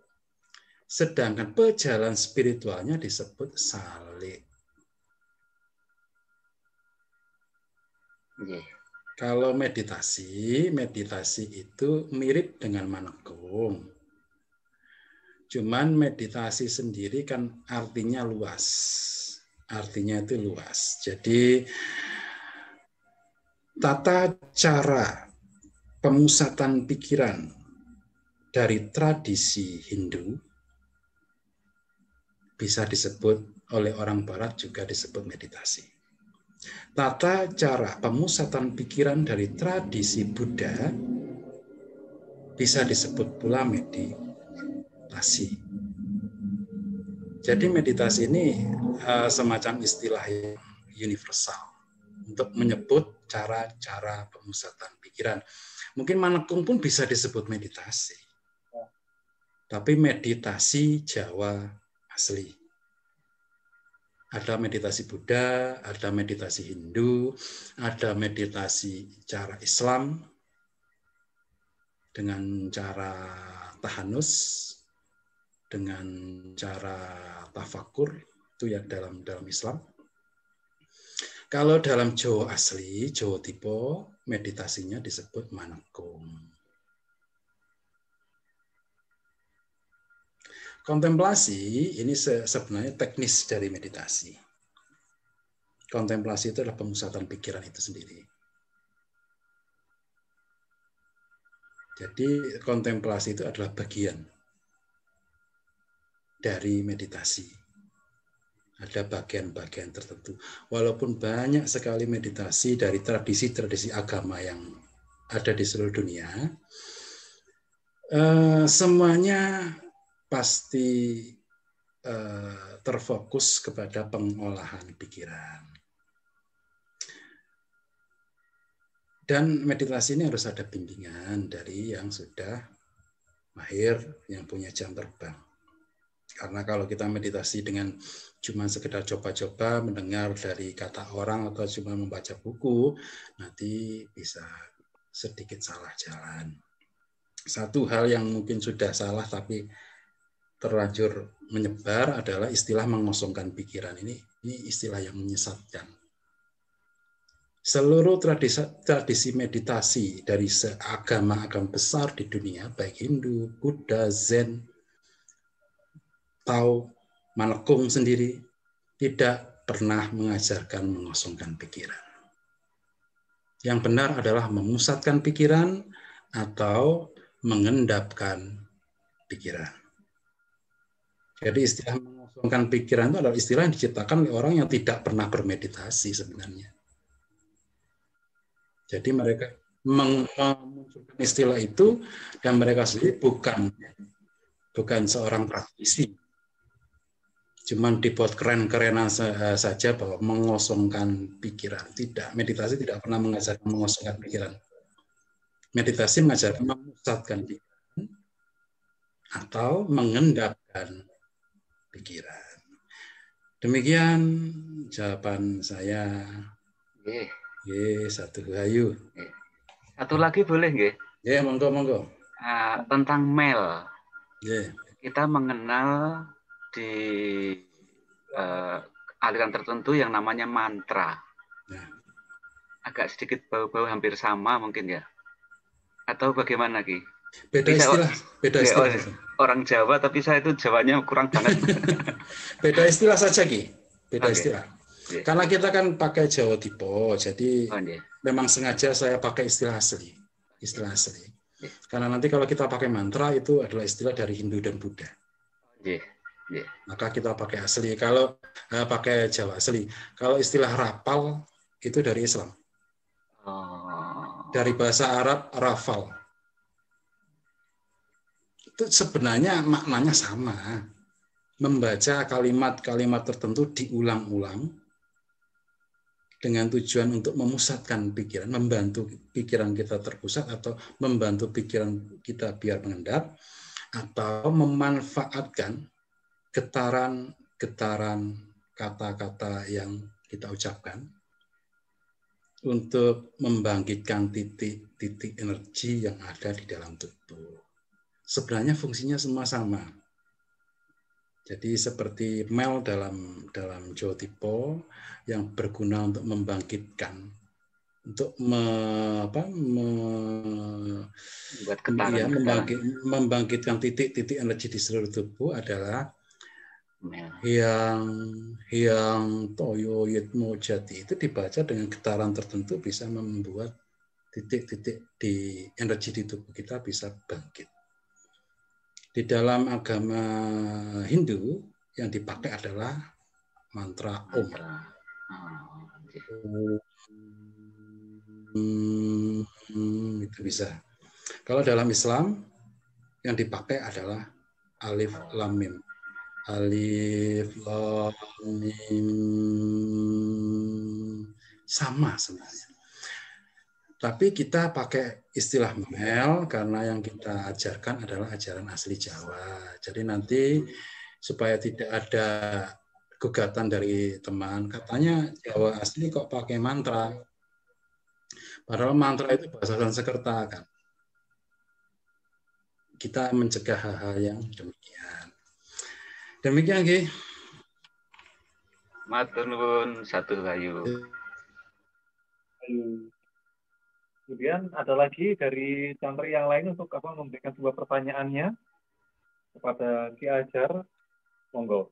sedangkan pejalan spiritualnya disebut salik. Kalau meditasi itu mirip dengan manekung. Cuman meditasi sendiri kan artinya luas. Artinya itu luas. Jadi tata cara pemusatan pikiran dari tradisi Hindu bisa disebut oleh orang Barat juga disebut meditasi. Tata cara pemusatan pikiran dari tradisi Buddha bisa disebut pula meditasi. Jadi meditasi ini semacam istilah yang universal untuk menyebut cara-cara pemusatan pikiran. Mungkin manekung pun bisa disebut meditasi. Tapi meditasi Jawa asli. Ada meditasi Buddha, ada meditasi Hindu, ada meditasi cara Islam dengan cara tahanus, dengan cara tafakur, itu ya dalam Islam. Kalau dalam Jawa asli, Jawa Tipo, meditasinya disebut manekung. Kontemplasi ini sebenarnya teknis dari meditasi. Kontemplasi itu adalah pemusatan pikiran itu sendiri. Jadi kontemplasi itu adalah bagian dari meditasi. Ada bagian-bagian tertentu. Walaupun banyak sekali meditasi dari tradisi-tradisi agama yang ada di seluruh dunia, semuanya pasti terfokus kepada pengolahan pikiran. Dan meditasi ini harus ada bimbingan dari yang sudah mahir, yang punya jam terbang. Karena kalau kita meditasi dengan cuma sekedar coba-coba mendengar dari kata orang atau cuma membaca buku, nanti bisa sedikit salah jalan. Satu hal yang mungkin sudah salah tapi terlanjur menyebar adalah istilah mengosongkan pikiran. Ini istilah yang menyesatkan. Seluruh tradisi meditasi dari agama-agama besar di dunia, baik Hindu, Buddha, Zen, Tao, Manekung sendiri, tidak pernah mengajarkan mengosongkan pikiran. Yang benar adalah memusatkan pikiran atau mengendapkan pikiran. Jadi istilah mengosongkan pikiran itu adalah istilah yang diciptakan oleh orang yang tidak pernah bermeditasi sebenarnya. Jadi mereka memunculkan istilah itu dan mereka sendiri bukan seorang praktisi. Cuman dibuat keren-kerenan saja bahwa mengosongkan pikiran. Tidak, meditasi tidak pernah mengajarkan mengosongkan pikiran. Meditasi mengajarkan memusatkan pikiran atau mengendapkan pikiran. Demikian jawaban saya. Satu hayu. Satu lagi boleh nggih? Monggo. Tentang Mel. Yeah. Kita mengenal di aliran tertentu yang namanya mantra. Yeah. Agak sedikit bau-bau hampir sama mungkin ya. Atau bagaimana Ki? Beda istilah. Orang Jawa tapi saya itu Jawanya kurang banget. Beda istilah saja Ki. Beda istilah. Karena kita kan pakai Jawa Tipo, jadi memang sengaja saya pakai istilah asli. Karena nanti kalau kita pakai mantra itu adalah istilah dari Hindu dan Buddha. Maka kita pakai asli. Kalau pakai Jawa asli. Kalau istilah rapal itu dari Islam. Dari bahasa Arab rafal. Itu sebenarnya maknanya sama. Membaca kalimat-kalimat tertentu diulang-ulang dengan tujuan untuk memusatkan pikiran, membantu pikiran kita terpusat atau membantu pikiran kita biar mengendap, atau memanfaatkan getaran kata-kata yang kita ucapkan untuk membangkitkan titik-titik energi yang ada di dalam tubuh. Sebenarnya fungsinya semua sama. Jadi seperti Mel dalam Jawa Tipo yang berguna untuk membangkitkan, untuk membangkitkan titik-titik energi di seluruh tubuh adalah yang Toyo Yitmo Jati itu dibaca dengan getaran tertentu bisa membuat titik-titik di energi di tubuh kita bisa bangkit. Di dalam agama Hindu yang dipakai adalah mantra Om. Itu bisa. Kalau dalam Islam yang dipakai adalah Alif Lam Mim. Alif Lam Mim. Sama sebenarnya. Tapi kita pakai istilah Mel karena yang kita ajarkan adalah ajaran asli Jawa. Jadi nanti supaya tidak ada gugatan dari teman, katanya Jawa asli kok pakai mantra. Padahal mantra itu bahasa Sanskerta kan. Kita mencegah hal-hal yang demikian. Demikian, Ki. Matur nuwun, satu hayu. Kemudian ada lagi dari santri yang lain untuk memberikan sebuah pertanyaannya kepada Ki Ajar, monggo.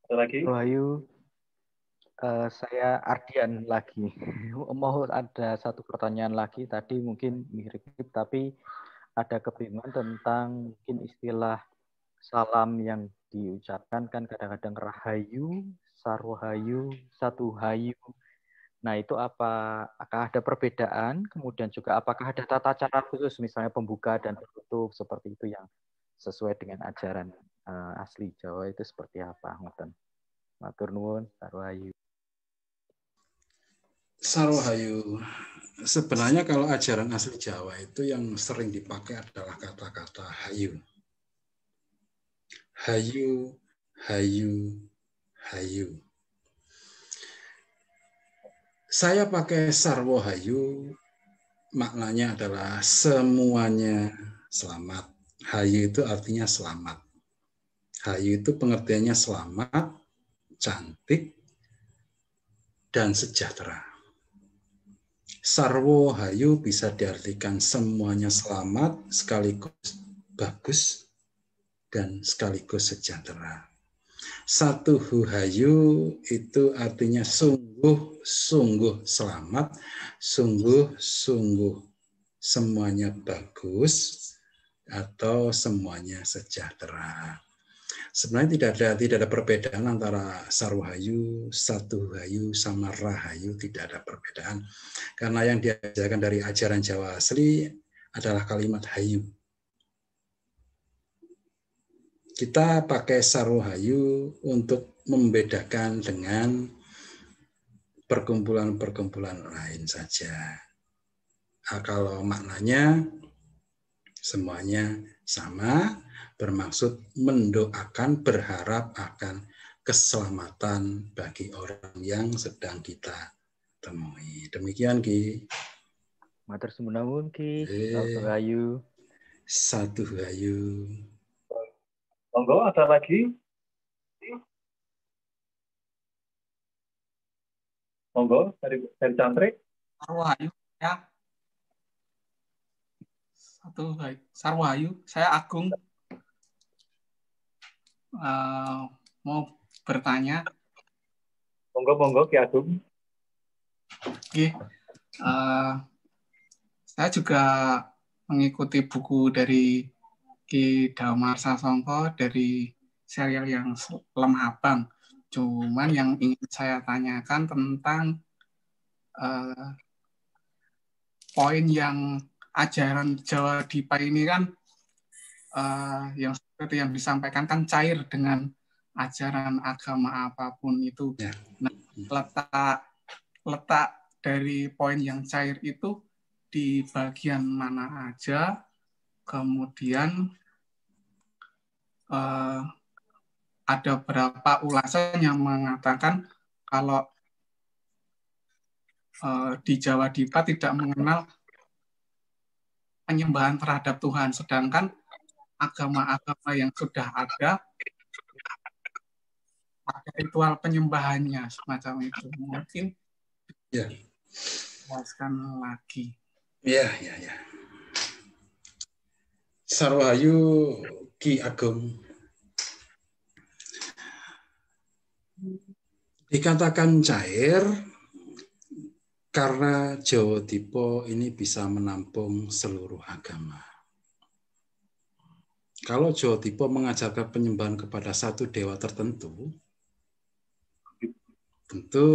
Ada lagi? Hayu, saya Ardian lagi. Mau ada satu pertanyaan lagi tadi mungkin mirip tapi ada kebingungan tentang mungkin istilah salam yang diucapkan kan kadang-kadang rahayu, sarwahayu, satu hayu. Nah, itu apakah ada perbedaan? Kemudian juga apakah ada tata cara khusus, misalnya pembuka dan penutup seperti itu yang sesuai dengan ajaran asli Jawa itu seperti apa? Ngoten. Matur nuwun, sarwahayu. Sarwahayu. Sebenarnya kalau ajaran asli Jawa itu yang sering dipakai adalah kata-kata hayu. Hayu, hayu, hayu. Saya pakai sarwo hayu, maknanya adalah semuanya selamat. Hayu itu artinya selamat. Hayu itu pengertiannya selamat, cantik, dan sejahtera. Sarwo hayu bisa diartikan semuanya selamat, sekaligus bagus, dan sekaligus sejahtera. Satu hayu itu artinya sungguh-sungguh selamat, sungguh-sungguh semuanya bagus, atau semuanya sejahtera. Sebenarnya tidak ada perbedaan antara sarwahayu, satu hayu, sama rahayu, tidak ada perbedaan. Karena yang diajarkan dari ajaran Jawa asli adalah kalimat hayu. Kita pakai sarwahayu untuk membedakan dengan perkumpulan-perkumpulan lain saja. Nah, kalau maknanya semuanya sama, bermaksud mendoakan, berharap akan keselamatan bagi orang yang sedang kita temui. Demikian, Ki. Matur suwun Ki. Sarwahayu. Satu hayu. Monggo, ada lagi? Monggo, dari Cantrik. Sarwahayu, ya. Sarwahayu, saya Agung. Mau bertanya. Monggo, Ki Agung. Oke. Saya juga mengikuti buku dari Ki Damar Sasongko dari serial yang Lemah Abang. Cuman yang ingin saya tanyakan tentang poin yang ajaran Jawa Dipa ini kan yang seperti yang disampaikan kan cair dengan ajaran agama apapun itu. Ya. Nah, letak dari poin yang cair itu di bagian mana aja, kemudian ada beberapa ulasan yang mengatakan kalau di Jawa Dipa tidak mengenal penyembahan terhadap Tuhan, sedangkan agama-agama yang sudah ada ritual penyembahannya semacam itu. Mungkin ya, jelaskan lagi. Ya. Sarwahayu, Ki Agung. Dikatakan cair karena Jawa Dipa ini bisa menampung seluruh agama. Kalau Jawa Dipa mengajarkan penyembahan kepada satu dewa tertentu, tentu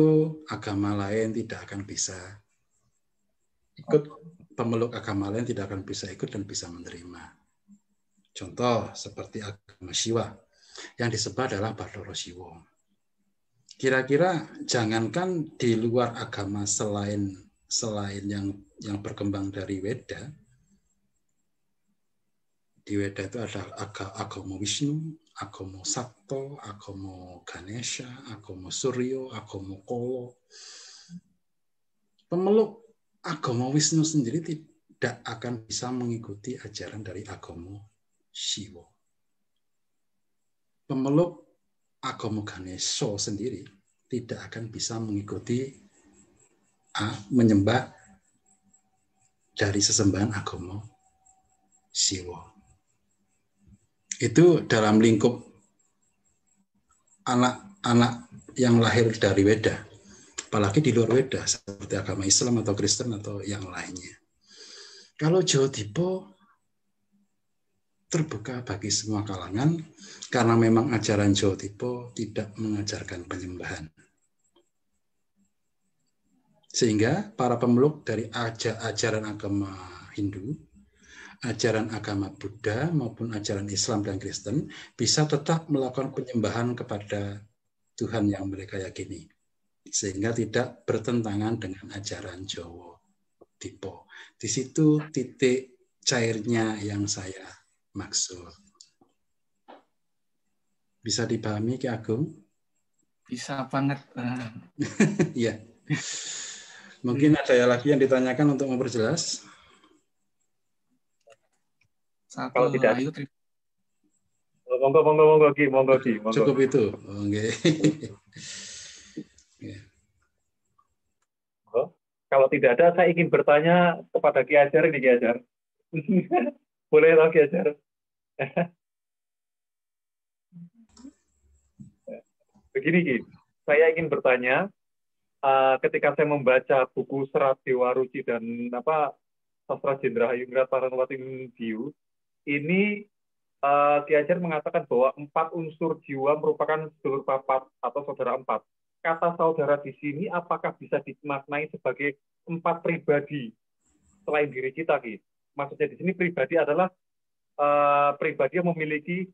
agama lain tidak akan bisa ikut, pemeluk agama lain tidak akan bisa ikut dan bisa menerima. Contoh seperti agama Siwa, yang disebut adalah Bathara Siwa. Kira-kira jangankan di luar agama selain yang berkembang dari Weda, di Weda itu ada agama Wisnu, agama Sakto, agama Ganesha, agama Suryo, agama Kolo. Pemeluk agama Wisnu sendiri tidak akan bisa mengikuti ajaran dari agama Siwa. Pemeluk agama Ganesha sendiri tidak akan bisa mengikuti menyembah dari sesembahan agama Siwa. Itu dalam lingkup anak-anak yang lahir dari Weda, apalagi di luar Weda seperti agama Islam atau Kristen atau yang lainnya. Kalau Jawa Dipa terbuka bagi semua kalangan karena memang ajaran Jawa Dipa tidak mengajarkan penyembahan. Sehingga para pemeluk dari ajaran agama Hindu, ajaran agama Buddha maupun ajaran Islam dan Kristen bisa tetap melakukan penyembahan kepada Tuhan yang mereka yakini, sehingga tidak bertentangan dengan ajaran Jawa Dipo. Di situ titik cairnya yang saya maksud. Bisa dipahami Ki Agung? Bisa banget. Ya. Mungkin ada lagi yang ditanyakan untuk memperjelas. Kalau tidak, monggo Ki. Cukup itu. Oke. Kalau tidak ada, saya ingin bertanya kepada Ki Ajar ini, Ki Ajar. Boleh lah Ki Ajar. Begini Ki, saya ingin bertanya, ketika saya membaca buku Serat Dewa Ruci dan Sastra Jendra Hayungrat Paranwating Diu, ini Ki Ajar mengatakan bahwa 4 unsur jiwa merupakan sedulur papat atau saudara 4. Kata saudara di sini apakah bisa dimaknai sebagai 4 pribadi selain diri kita, Ki? Maksudnya di sini pribadi adalah pribadi yang memiliki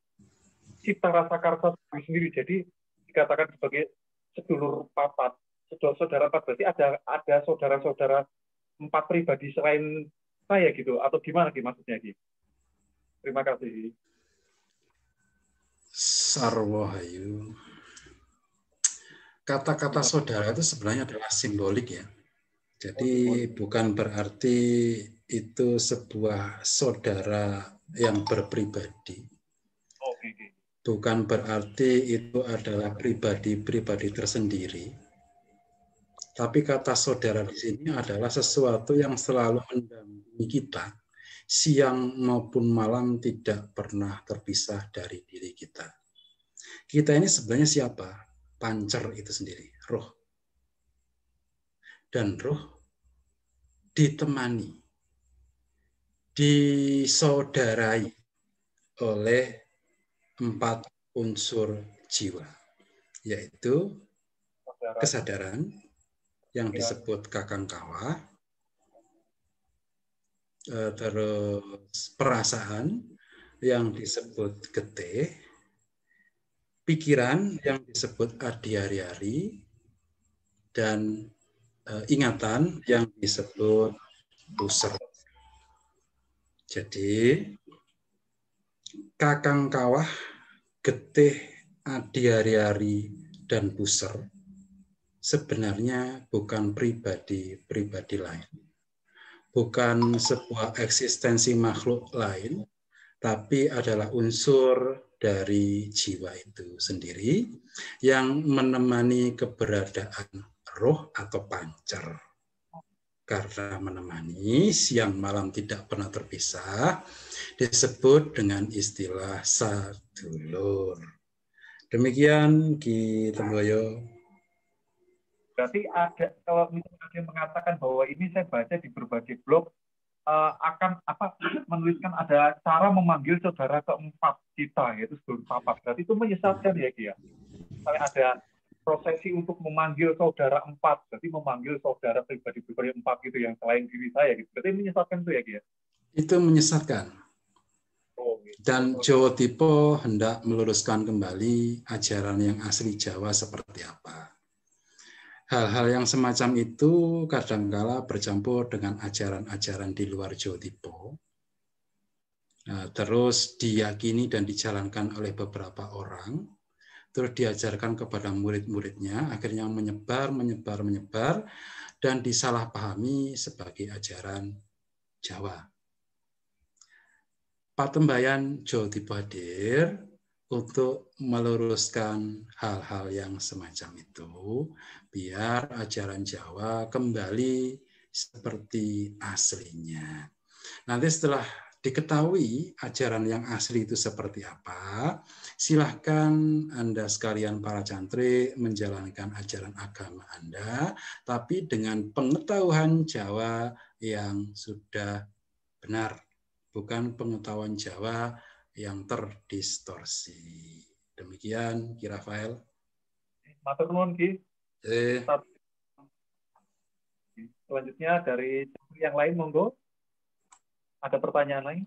cipta rasa karsa sendiri. Jadi dikatakan sebagai sedulur papat, saudara 4, berarti ada saudara-saudara 4 pribadi selain saya gitu, atau gimana Ki maksudnya Ki? Terima kasih. Sarwohayu. Kata-kata saudara itu sebenarnya adalah simbolik ya. Jadi bukan berarti itu sebuah saudara yang berpribadi. Bukan berarti itu adalah pribadi-pribadi tersendiri. Tapi kata saudara di sini adalah sesuatu yang selalu mendampingi kita. Siang maupun malam tidak pernah terpisah dari diri kita. Kita ini sebenarnya siapa? Pancer itu sendiri, roh. Dan roh ditemani, disaudarai oleh 4 unsur jiwa, yaitu kesadaran yang disebut kakang kawah, terus perasaan yang disebut getih, pikiran yang disebut adiari-ari, dan ingatan yang disebut puser. Jadi kakang kawah, getih, adiari-ari, dan puser sebenarnya bukan pribadi lain. Bukan sebuah eksistensi makhluk lain, tapi adalah unsur dari jiwa itu sendiri yang menemani keberadaan roh atau pancer. Karena menemani siang malam tidak pernah terpisah, disebut dengan istilah sadulur. Demikian Ki Tenggoyo. Berarti kalau misalnya dia mengatakan bahwa ini saya baca di berbagai blog, akan menuliskan ada cara memanggil saudara keempat kita, yaitu sedulur papat. Berarti itu menyesatkan ya Ki ya. Misalnya ada prosesi untuk memanggil saudara 4, berarti memanggil saudara pribadi-pribadi 4 gitu yang selain diri saya gitu. Berarti menyesatkan itu ya Ki ya. Itu menyesatkan. Dan Jawa Dipo hendak meluruskan kembali ajaran yang asli Jawa seperti apa. Hal-hal yang semacam itu kadangkala bercampur dengan ajaran-ajaran di luar Jawa Dipo. Terus diyakini dan dijalankan oleh beberapa orang, terus diajarkan kepada murid-muridnya, akhirnya menyebar, dan disalahpahami sebagai ajaran Jawa. Patembayan Jawa Dipo hadir untuk meluruskan hal-hal yang semacam itu, biar ajaran Jawa kembali seperti aslinya. Nanti setelah diketahui ajaran yang asli itu seperti apa, silahkan Anda sekalian para cantrik menjalankan ajaran agama Anda, tapi dengan pengetahuan Jawa yang sudah benar, bukan pengetahuan Jawa yang terdistorsi. Demikian Ki Rafael. Matur nuwun Ki. Selanjutnya dari yang lain, monggo. Ada pertanyaan lain?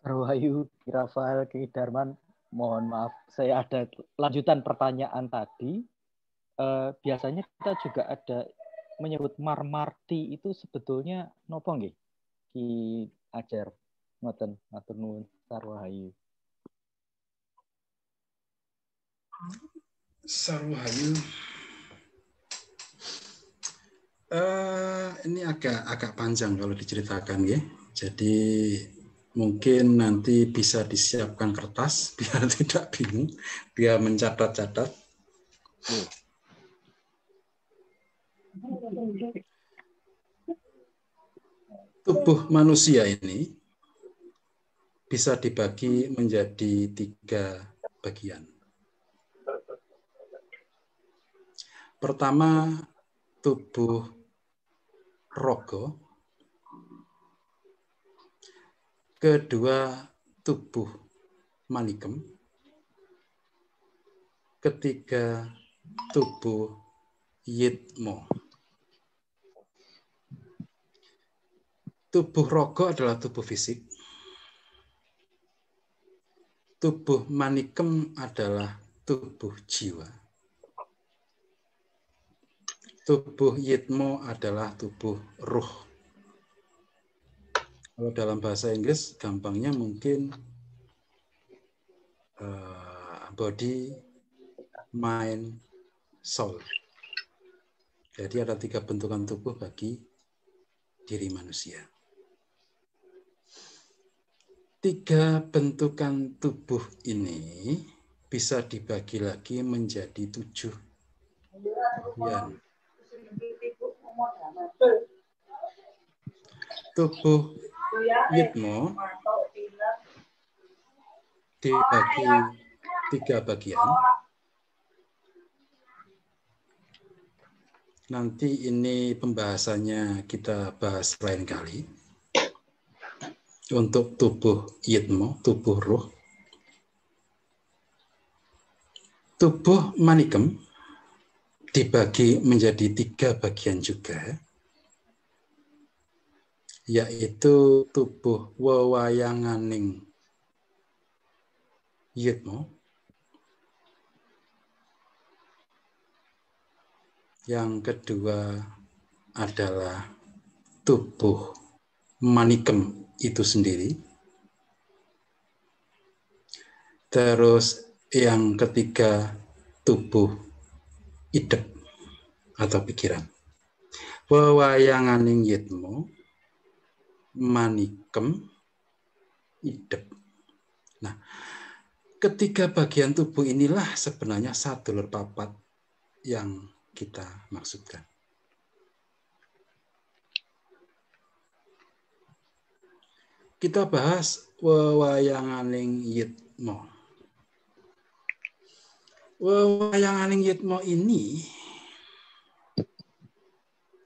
Rahayu, Ki Rafael, Ki Darman, mohon maaf, saya ada lanjutan pertanyaan tadi. Biasanya kita juga ada menyebut marmarti itu sebetulnya nopo nggih? Ki Ajar, ngoten, matur nuwun, Sarwahayu. Sarwahayu. Ini agak panjang kalau diceritakan ya. Jadi mungkin nanti bisa disiapkan kertas biar tidak bingung, biar mencatat-catat. Tubuh manusia ini bisa dibagi menjadi 3 bagian. Pertama, tubuh rogo. Kedua, tubuh manikem. Ketiga, tubuh yitmo. Tubuh rogo adalah tubuh fisik. Tubuh manikem adalah tubuh jiwa. Tubuh yitmo adalah tubuh ruh. Kalau dalam bahasa Inggris, gampangnya mungkin body, mind, soul. Jadi ada 3 bentukan tubuh bagi diri manusia. 3 bentukan tubuh ini bisa dibagi lagi menjadi 7 bagian. Tubuh yitmo dibagi 3 bagian. Nanti ini pembahasannya kita bahas lain kali. Untuk tubuh yitmo, tubuh ruh. Tubuh manikem dibagi menjadi 3 bagian juga, yaitu tubuh wewayanganing yitmo, yang kedua adalah tubuh manikem itu sendiri, terus yang ketiga tubuh idep atau pikiran. Wewayanganing yitmo, manikem, idep. Nah, ketiga bagian tubuh inilah sebenarnya sadulur papat yang kita maksudkan. Kita bahas wewayanganing yitmo. Wewayanganing yitmo ini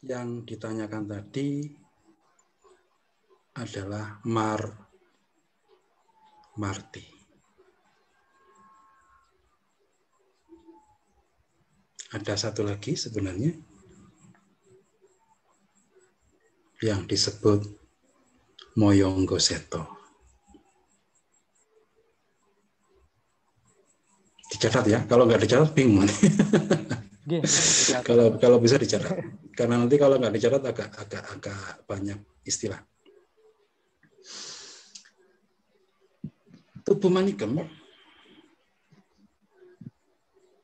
yang ditanyakan tadi adalah marti. Ada satu lagi sebenarnya yang disebut moyonggo seto. Dicatat ya, kalau nggak dicatat bingung. Kalau bisa dicatat, karena nanti kalau nggak dicatat agak banyak istilah. Tubuh manikem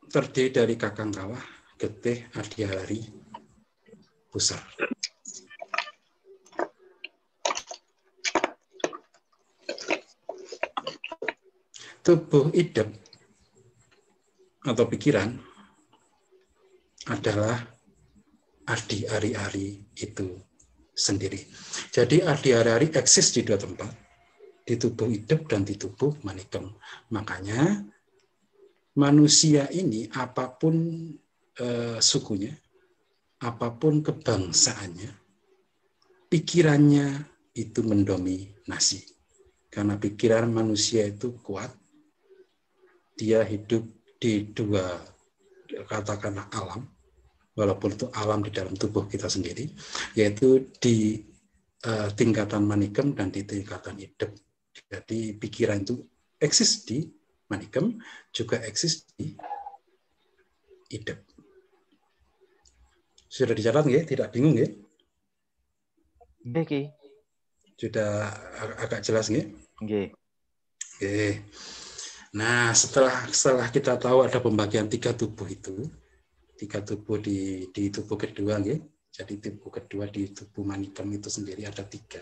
terdiri dari kakang kawah, getih, adihari, pusar. Tubuh idep atau pikiran adalah adi ari-ari itu sendiri. Jadi adi ari-ari eksis di 2 tempat, di tubuh idep dan di tubuh manikem. Makanya manusia ini apapun sukunya, apapun kebangsaannya, pikirannya itu mendominasi. Karena pikiran manusia itu kuat, dia hidup di 2 katakanlah alam, walaupun itu alam di dalam tubuh kita sendiri, yaitu di tingkatan manikem dan di tingkatan idep. Jadi pikiran itu eksis di manikem, juga eksis di idep. Sudah dicatat nggih? Tidak bingung nggih? Nggih. Sudah agak jelas nggih? Nggih. Oke. Nah, setelah kita tahu ada pembagian 3 tubuh itu, 3 tubuh di tubuh kedua nggih. Jadi tubuh kedua di tubuh manikem itu sendiri ada 3.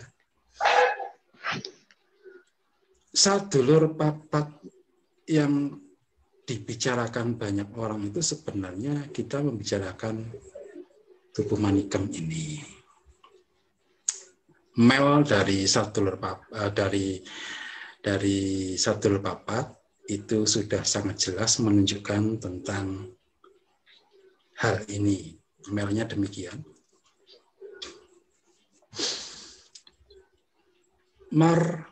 Sadulur papat yang dibicarakan banyak orang itu sebenarnya kita membicarakan tubuh manikem ini. Mel dari sadulur papat, dari sadulur papat itu sudah sangat jelas menunjukkan tentang hal ini. Melnya demikian.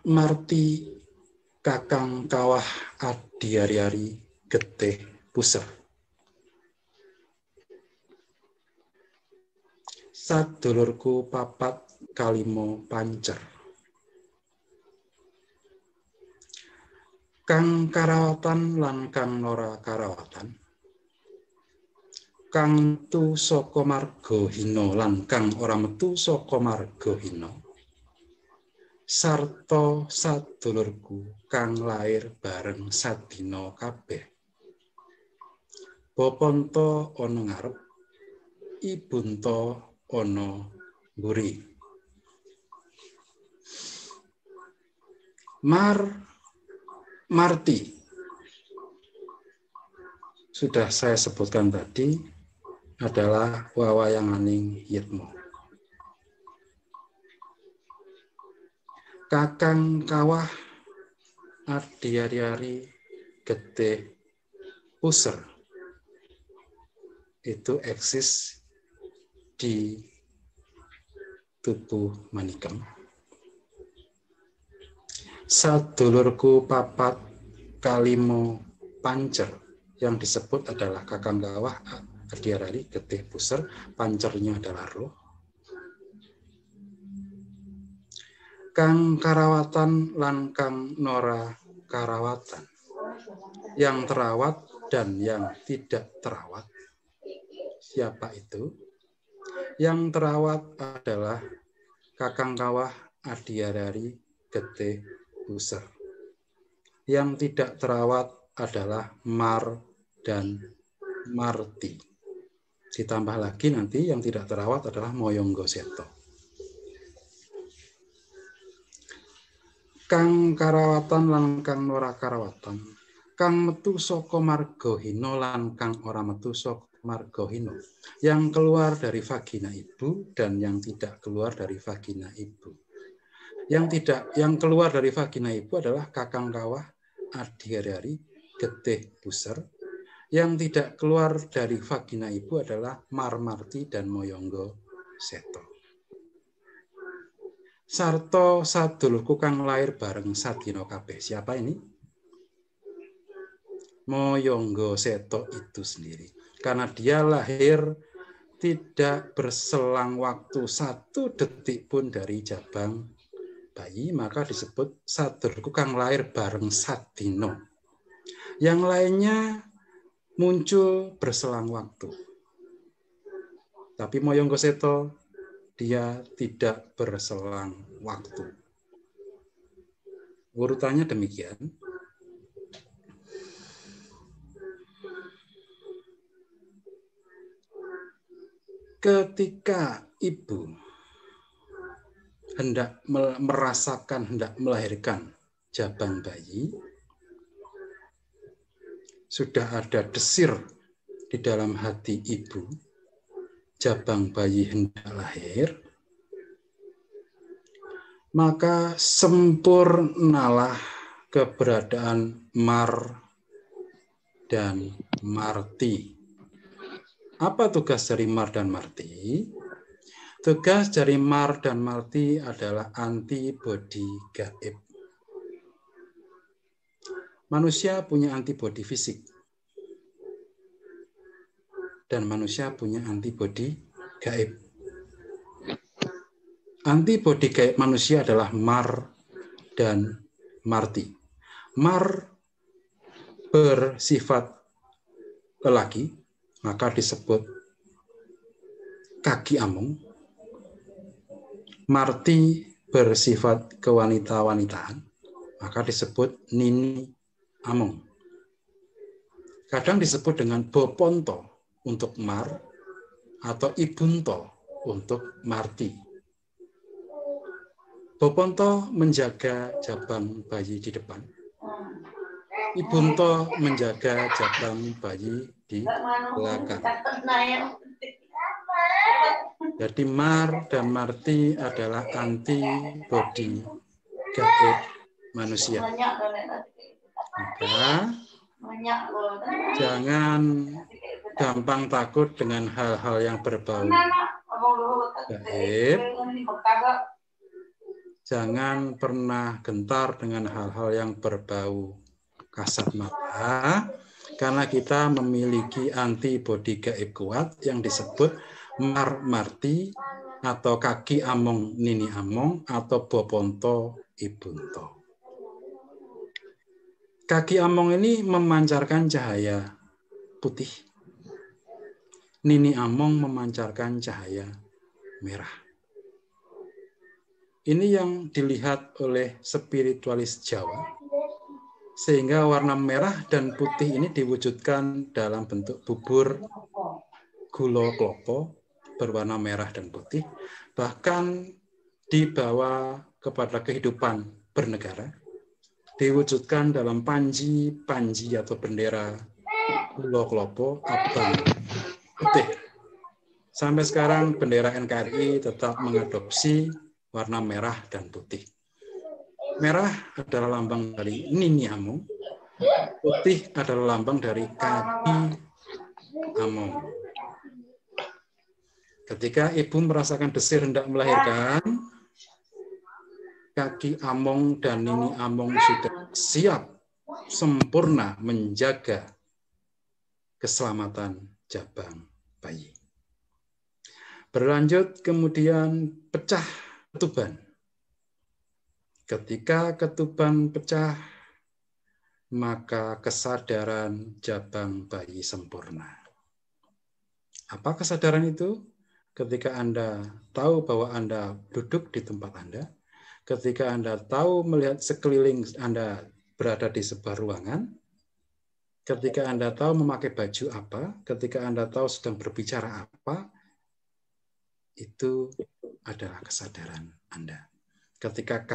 Marti kakang kawah adiari-ari getih puser. Sadulurku papat kalimo pancer. Kang karawatan lan kang nora karawatan. Kang tu saka marga hina lan kang ora metu saka marga hina. Sarta sadulurku kang lair bareng sadina kabeh. Baponto ana ngarep, ibunto ana mburi. Marti sudah saya sebutkan tadi adalah wawayanganing yitmo. Kakang kawah adiari-ari getih puser itu eksis di tubuh manikem. Sadulurku papat kalimo pancer yang disebut adalah kakang kawah adiari getih puser, pancernya adalah roh. Kang karawatan lan kang nora karawatan, yang terawat dan yang tidak terawat. Siapa itu? Yang terawat adalah kakang kawah adiari getih puser. Yang tidak terawat adalah Mar dan Marti. Ditambah lagi nanti yang tidak terawat adalah Moyonggo Seto. Kang karawatan lan kang nora karawatan. Kang metu saka marga hina lan kang ora metu saka marga hina. Yang keluar dari vagina ibu dan yang tidak keluar dari vagina ibu. Yang keluar dari vagina ibu adalah kakang kawah adiari getih puser. Yang tidak keluar dari vagina ibu adalah Marmarti dan Moyonggo Seto. Sarto sadulurku kang lair bareng sadina kabeh. Siapa ini? Moyonggo Seto itu sendiri. Karena dia lahir tidak berselang waktu 1 detik pun dari jabang bayi, maka disebut sadulurku kang lair bareng sadina. Yang lainnya muncul berselang waktu. Tapi Moyonggo Seto dia tidak berselang waktu. Urutannya demikian. Ketika ibu hendak melahirkan jabang bayi, sudah ada desir di dalam hati ibu, jabang bayi hendak lahir, maka sempurnalah keberadaan Mar dan Marti. Apa tugas dari Mar dan Marti? Tugas dari Mar dan Marti adalah antibodi gaib. Manusia punya antibodi fisik. dan manusia punya antibodi gaib. Antibodi gaib manusia adalah Mar dan Marti. Mar bersifat lelaki, maka disebut kaki amung. Marti bersifat kewanita-wanitaan, maka disebut nini amung. Kadang disebut dengan boponto untuk Mar atau ibunto untuk Marti. Boponto menjaga jabang bayi di depan. Ibunto menjaga jabang bayi di belakang. Jadi Mar dan Marti adalah antibodi gaib manusia. Maka jangan gampang takut dengan hal-hal yang berbau gaib. Jangan pernah gentar dengan hal-hal yang berbau kasat mata, karena kita memiliki antibodi gaib kuat yang disebut Mar Marti atau kaki among nini among atau boponto ibunto. Kaki among ini memancarkan cahaya putih. Nini among memancarkan cahaya merah. Ini yang dilihat oleh spiritualis Jawa, sehingga warna merah dan putih ini diwujudkan dalam bentuk bubur gula klopo berwarna merah dan putih, bahkan dibawa kepada kehidupan bernegara, diwujudkan dalam panji atau bendera gula klopo abang putih. Sampai sekarang bendera NKRI tetap mengadopsi warna merah dan putih. Merah adalah lambang dari nini amung, putih adalah lambang dari kaki amung. Ketika ibu merasakan desir hendak melahirkan, kaki amung dan nini amung sudah siap sempurna menjaga keselamatan jabang bayi. Berlanjut kemudian pecah ketuban. Ketika ketuban pecah, maka kesadaran jabang bayi sempurna. Apa kesadaran itu? Ketika Anda tahu bahwa Anda duduk di tempat Anda, ketika Anda tahu melihat sekeliling Anda berada di sebuah ruangan, ketika Anda tahu memakai baju apa, ketika Anda tahu sedang berbicara apa, itu adalah kesadaran Anda. Ketika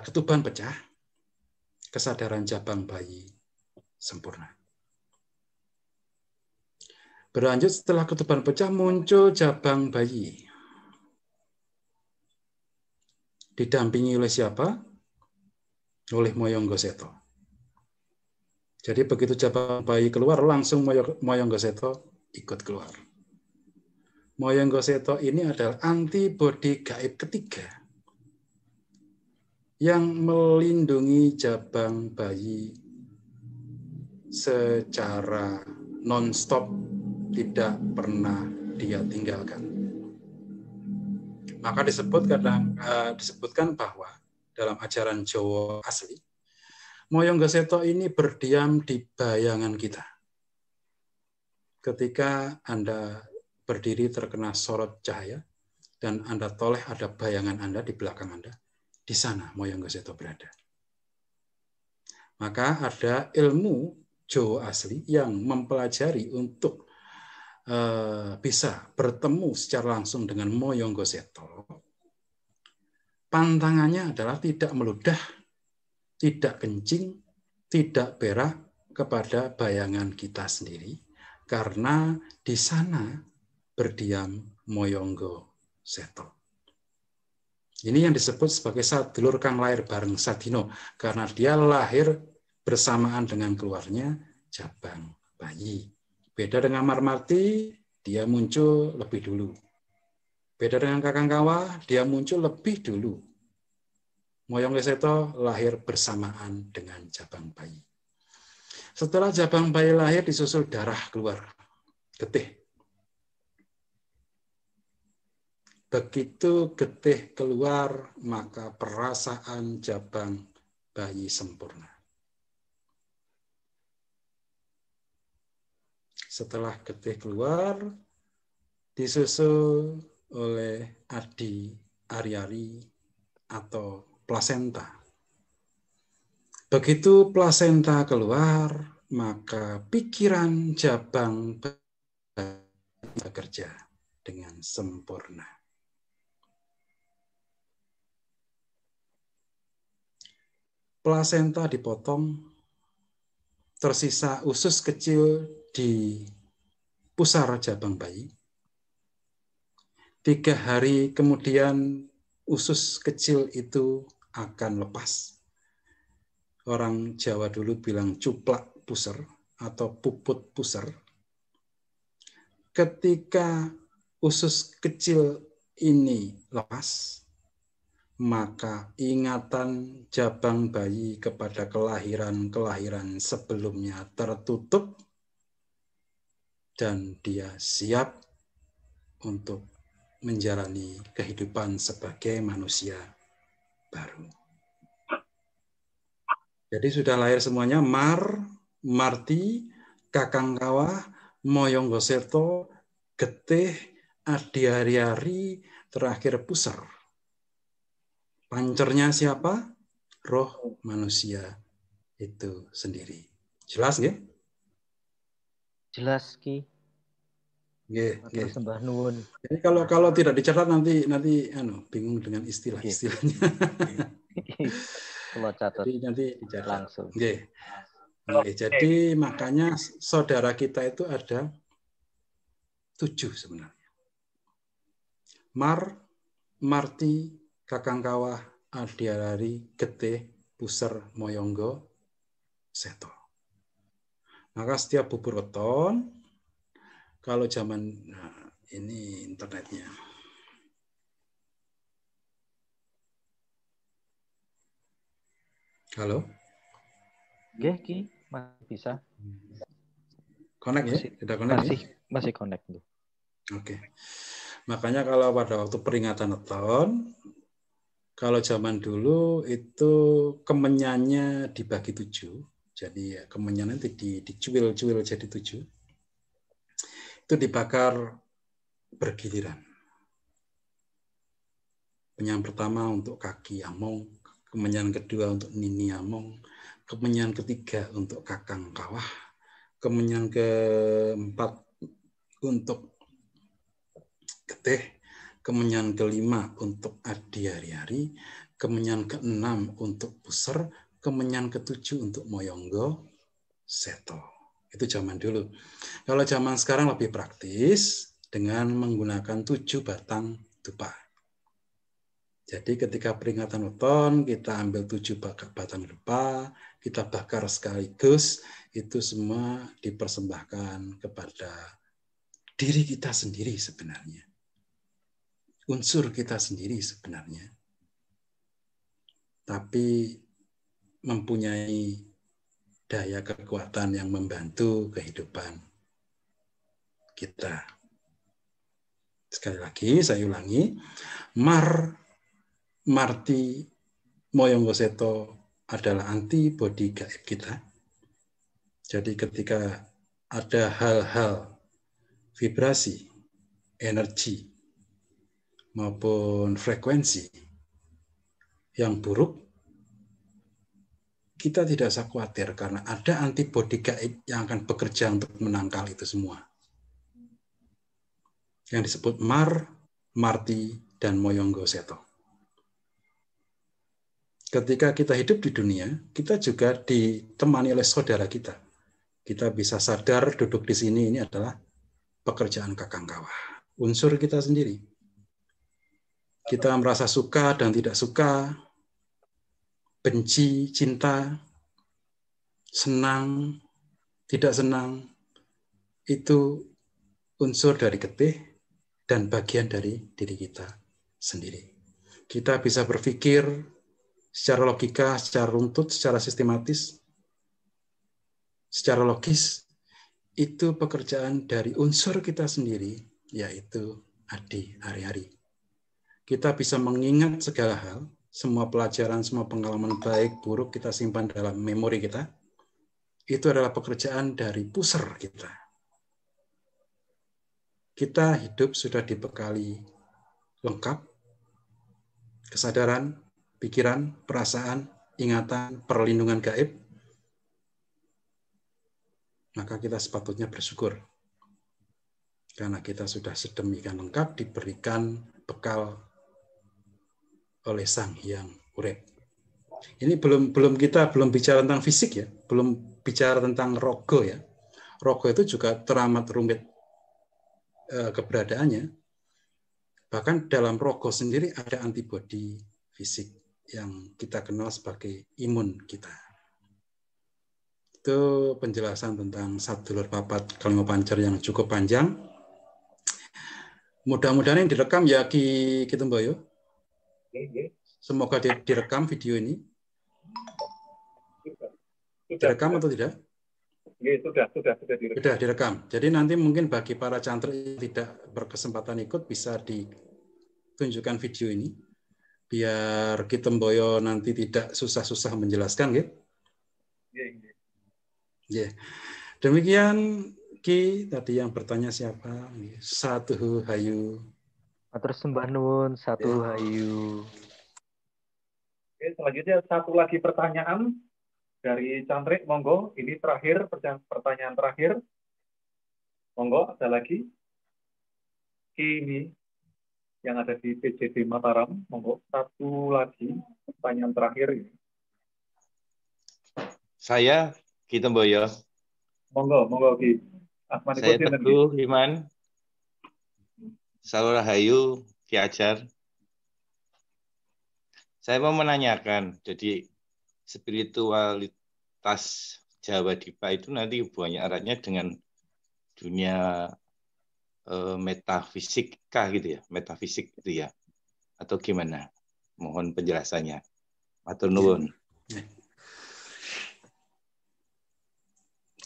ketuban pecah, kesadaran jabang bayi sempurna. Berlanjut setelah ketuban pecah muncul jabang bayi. Didampingi oleh siapa? Oleh Moyonggo Seto. Jadi begitu jabang bayi keluar, langsung Moyonggo Seto ikut keluar. Moyonggo Seto ini adalah antibodi gaib ketiga yang melindungi jabang bayi secara non-stop, tidak pernah dia tinggalkan. Maka disebutkan bahwa dalam ajaran Jawa asli, Moyonggo Seto ini berdiam di bayangan kita. Ketika Anda berdiri terkena sorot cahaya, dan Anda toleh ada bayangan Anda di belakang Anda, di sana Moyonggo Seto berada. Maka ada ilmu Jawa asli yang mempelajari untuk bisa bertemu secara langsung dengan Moyonggo Seto. Pantangannya adalah tidak meludah, tidak kencing, tidak berak kepada bayangan kita sendiri, karena di sana berdiam Moyonggo Seto. Ini yang disebut sebagai sadulur kang lahir bareng sadino, karena dia lahir bersamaan dengan keluarnya jabang bayi. Beda dengan Mar Marti, dia muncul lebih dulu. Beda dengan Kakang Kawa, dia muncul lebih dulu. Moyonggo Seto lahir bersamaan dengan jabang bayi. Setelah jabang bayi lahir, disusul darah keluar, getih. Begitu getih keluar, maka perasaan jabang bayi sempurna. Setelah getih keluar, disusul oleh adi ari-ari atau plasenta. Begitu plasenta keluar, maka pikiran jabang bekerja dengan sempurna. Plasenta dipotong, tersisa usus kecil di pusar jabang bayi. 3 hari kemudian usus kecil itu akan lepas. Orang Jawa dulu bilang cuplak pusar atau puput pusar. Ketika usus kecil ini lepas, maka ingatan jabang bayi kepada kelahiran-kelahiran sebelumnya tertutup dan dia siap untuk menjalani kehidupan sebagai manusia baru. Jadi sudah lahir semuanya, Mar, Marti, Kakang Kawah, Moyonggo Seto, Getih, Adi Ari-ari, terakhir Pusar. Pancernya siapa? Roh manusia itu sendiri. Jelas nggih? Jelas Ki. Nggih. Sembah nuwun. Jadi kalau tidak dicatat nanti bingung dengan istilah-istilahnya. Kalau catat. Jadi nanti dicatat. Langsung. Nggih. Jadi makanya saudara kita itu ada 7 sebenarnya. Mar, Marti, Kakang Kawah, Adi Ari, Getih, Pusar, Moyonggo, Seto. Maka setiap bubur weton, kalau zaman ini internetnya. Halo? Nggih, Ki, masih bisa. Connect ya? Tidak connect masih connect tuh. Oke. Makanya kalau pada waktu peringatan weton, kalau zaman dulu itu kemenyannya dibagi 7. Jadi kemenyannya dicuil-cuil jadi 7. Itu dibakar bergiliran. Kemenyan pertama untuk kaki Among, kemenyan kedua untuk Nini Among, kemenyan ketiga untuk Kakang Kawah, kemenyan keempat untuk Getih, kemenyan kelima untuk Adi Ari-ari, kemenyan keenam untuk Pusar, kemenyan ketujuh untuk Moyonggo Seto. Itu zaman dulu. Kalau zaman sekarang lebih praktis dengan menggunakan 7 batang dupa. Jadi ketika peringatan weton, kita ambil 7 batang dupa, kita bakar sekaligus, itu semua dipersembahkan kepada diri kita sendiri sebenarnya. Unsur kita sendiri sebenarnya. Tapi mempunyai daya kekuatan yang membantu kehidupan kita. Sekali lagi, saya ulangi. Mar, Marti, Moyonggo Seto adalah antibodi gaib kita. Jadi ketika ada hal-hal vibrasi, energi, maupun frekuensi yang buruk, kita tidak usah khawatir karena ada antibodi gaib yang akan bekerja untuk menangkal itu semua. Yang disebut Mar, Marti, dan Moyonggo Seto. Ketika kita hidup di dunia, kita juga ditemani oleh saudara kita. Kita bisa sadar duduk di sini ini adalah pekerjaan Kakang Kawah. Unsur kita sendiri. Kita merasa suka dan tidak suka, benci, cinta, senang, tidak senang, itu unsur dari Getih dan bagian dari diri kita sendiri. Kita bisa berpikir secara logika, secara runtut, secara sistematis, secara logis, itu pekerjaan dari unsur kita sendiri, yaitu Adi Ari-ari. kita bisa mengingat segala hal, semua pelajaran, semua pengalaman baik, buruk kita simpan dalam memori kita. Itu adalah pekerjaan dari pusar kita. Kita hidup sudah dibekali lengkap, kesadaran, pikiran, perasaan, ingatan, perlindungan gaib, maka kita sepatutnya bersyukur. Karena kita sudah sedemikian lengkap diberikan bekal oleh Sang Hyang Urip. Ini belum bicara tentang fisik ya, belum bicara tentang rogo ya. Rogo itu juga teramat rumit keberadaannya. Bahkan dalam rogo sendiri ada antibodi fisik yang kita kenal sebagai imun kita. Itu penjelasan tentang sadulur papat kalima pancer yang cukup panjang. Mudah-mudahan yang direkam ya Ki Temboyo. Semoga direkam video ini. Direkam atau tidak? Sudah direkam. Jadi nanti mungkin bagi para cantrik yang tidak berkesempatan ikut bisa ditunjukkan video ini. Biar Ki Temboyo nanti tidak susah-susah menjelaskan, gitu. Ya. Demikian Ki, tadi yang bertanya siapa? Satu hayu. Matur sembah nuwun, satu hayu. Oke, selanjutnya satu lagi pertanyaan dari Cantrik, monggo. Ini terakhir, pertanyaan terakhir. Monggo, ada lagi. Ini yang ada di PJD Mataram, monggo. Satu lagi, pertanyaan terakhir ini. Saya Ki Temboyo. Monggo Ki. Saya Teguh Iman. Salam Rahayu Ki Ajar. Saya mau menanyakan, jadi spiritualitas Jawa Dipa itu nanti hubungannya eratnya dengan dunia metafisika gitu ya, metafisik itu ya, atau gimana? Mohon penjelasannya. Matur nuwun.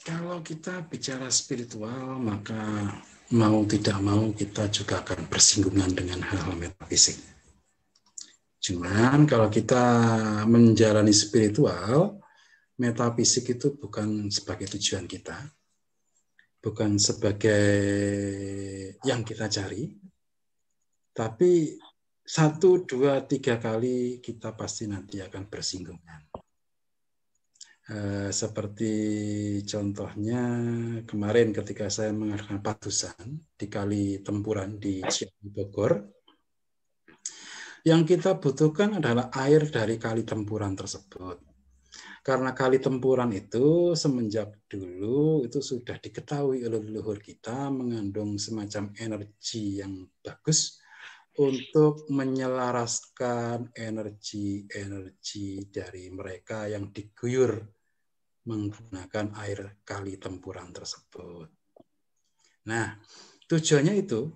Kalau kita bicara spiritual, maka mau tidak mau kita juga akan bersinggungan dengan hal-hal metafisik. Cuman kalau kita menjalani spiritual, metafisik itu bukan sebagai tujuan kita, bukan sebagai yang kita cari, tapi 1, 2, 3 kali kita pasti nanti akan bersinggungan. Seperti contohnya kemarin ketika saya mengadakan patusan di Kali Tempuran di Ciawi Bogor, yang kita butuhkan adalah air dari Kali Tempuran tersebut. Karena Kali Tempuran itu semenjak dulu itu sudah diketahui oleh leluhur kita mengandung semacam energi yang bagus untuk menyelaraskan energi-energi dari mereka yang diguyur menggunakan air Kali Tempuran tersebut. Nah, tujuannya itu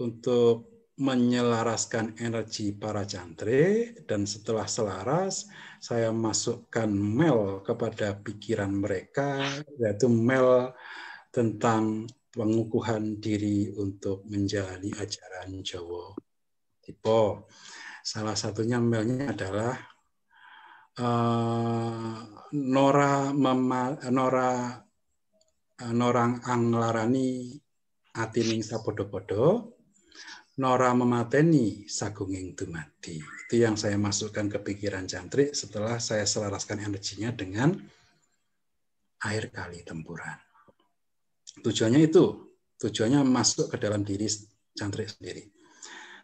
untuk menyelaraskan energi para cantrik, dan setelah selaras, saya masukkan mel kepada pikiran mereka, yaitu mel tentang pengukuhan diri untuk menjalani ajaran Jawa Dipa. Salah satunya melnya adalah norang anglarani atining sapodo-podo, nora memateni sagunging dumadi. Itu yang saya masukkan ke pikiran cantrik setelah saya selaraskan energinya dengan air Kali Tempuran. Tujuannya itu, tujuannya masuk ke dalam diri cantrik sendiri.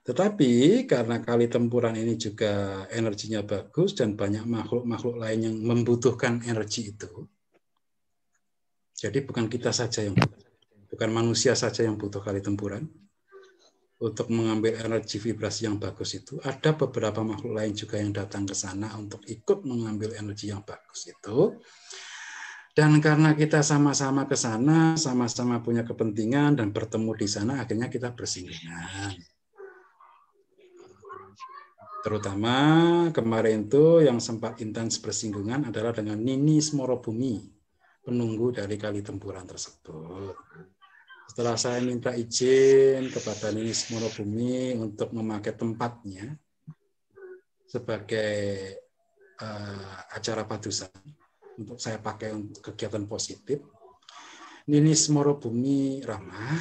Tetapi karena Kali Tempuran ini juga energinya bagus dan banyak makhluk-makhluk lain yang membutuhkan energi itu. Jadi bukan kita saja yang butuh, bukan manusia saja yang butuh Kali Tempuran. Untuk mengambil energi vibrasi yang bagus itu, ada beberapa makhluk lain juga yang datang ke sana untuk ikut mengambil energi yang bagus itu. Dan karena kita sama-sama ke sana, sama-sama punya kepentingan dan bertemu di sana, akhirnya kita bersinggungan. Terutama kemarin itu yang sempat intens bersinggungan adalah dengan Nini Smorobumi, penunggu dari Kali Tempuran tersebut. Setelah saya minta izin kepada Ninis Morobumi untuk memakai tempatnya sebagai acara padusan untuk saya pakai untuk kegiatan positif, Ninis Morobumi ramah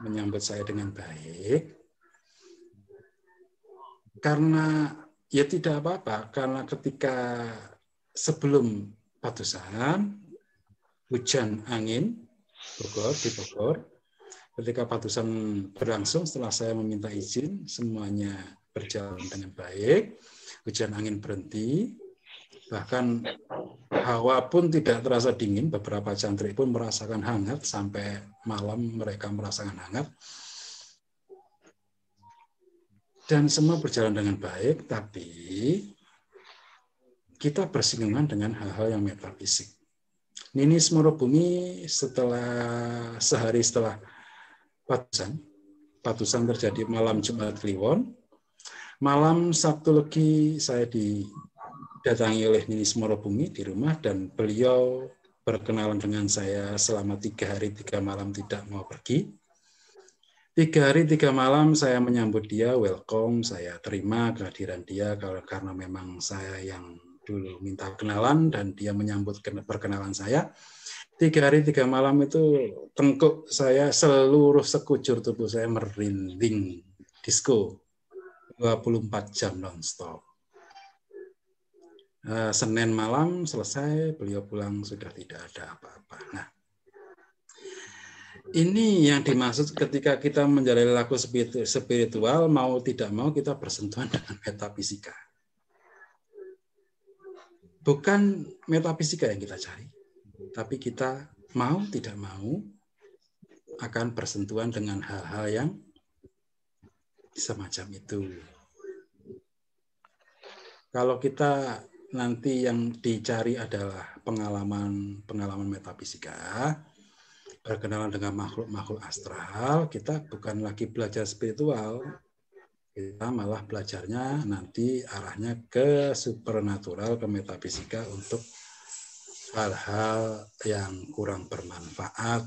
menyambut saya dengan baik. Karena ya tidak apa-apa, karena ketika sebelum padusan hujan angin di Bogor, ketika padusan berlangsung setelah saya meminta izin, semuanya berjalan dengan baik, hujan angin berhenti, bahkan hawa pun tidak terasa dingin, beberapa cantrik pun merasakan hangat, sampai malam mereka merasakan hangat. Dan semua berjalan dengan baik, tapi kita bersinggungan dengan hal-hal yang metafisik. Ninis Morobumi sehari setelah padusan terjadi malam Jumat Kliwon, malam Sabtu Legi saya didatangi oleh Ninis Morobumi di rumah dan beliau berkenalan dengan saya selama 3 hari 3 malam tidak mau pergi. 3 hari 3 malam saya menyambut dia, welcome, saya terima kehadiran dia karena memang saya yang dulu minta kenalan dan dia menyambut perkenalan saya. 3 hari 3 malam itu tengkuk saya, seluruh sekujur tubuh saya merinding disco 24 jam nonstop. Senin malam selesai, beliau pulang sudah tidak ada apa-apa. Nah, ini yang dimaksud ketika kita menjalani laku spiritual, mau tidak mau kita bersentuhan dengan metafisika. Bukan metafisika yang kita cari, tapi kita mau tidak mau akan bersentuhan dengan hal-hal yang semacam itu. Kalau kita nanti yang dicari adalah pengalaman metafisika, berkenalan dengan makhluk-makhluk astral, kita bukan lagi belajar spiritual, kita malah belajarnya nanti arahnya ke supernatural, ke metafisika untuk hal-hal yang kurang bermanfaat.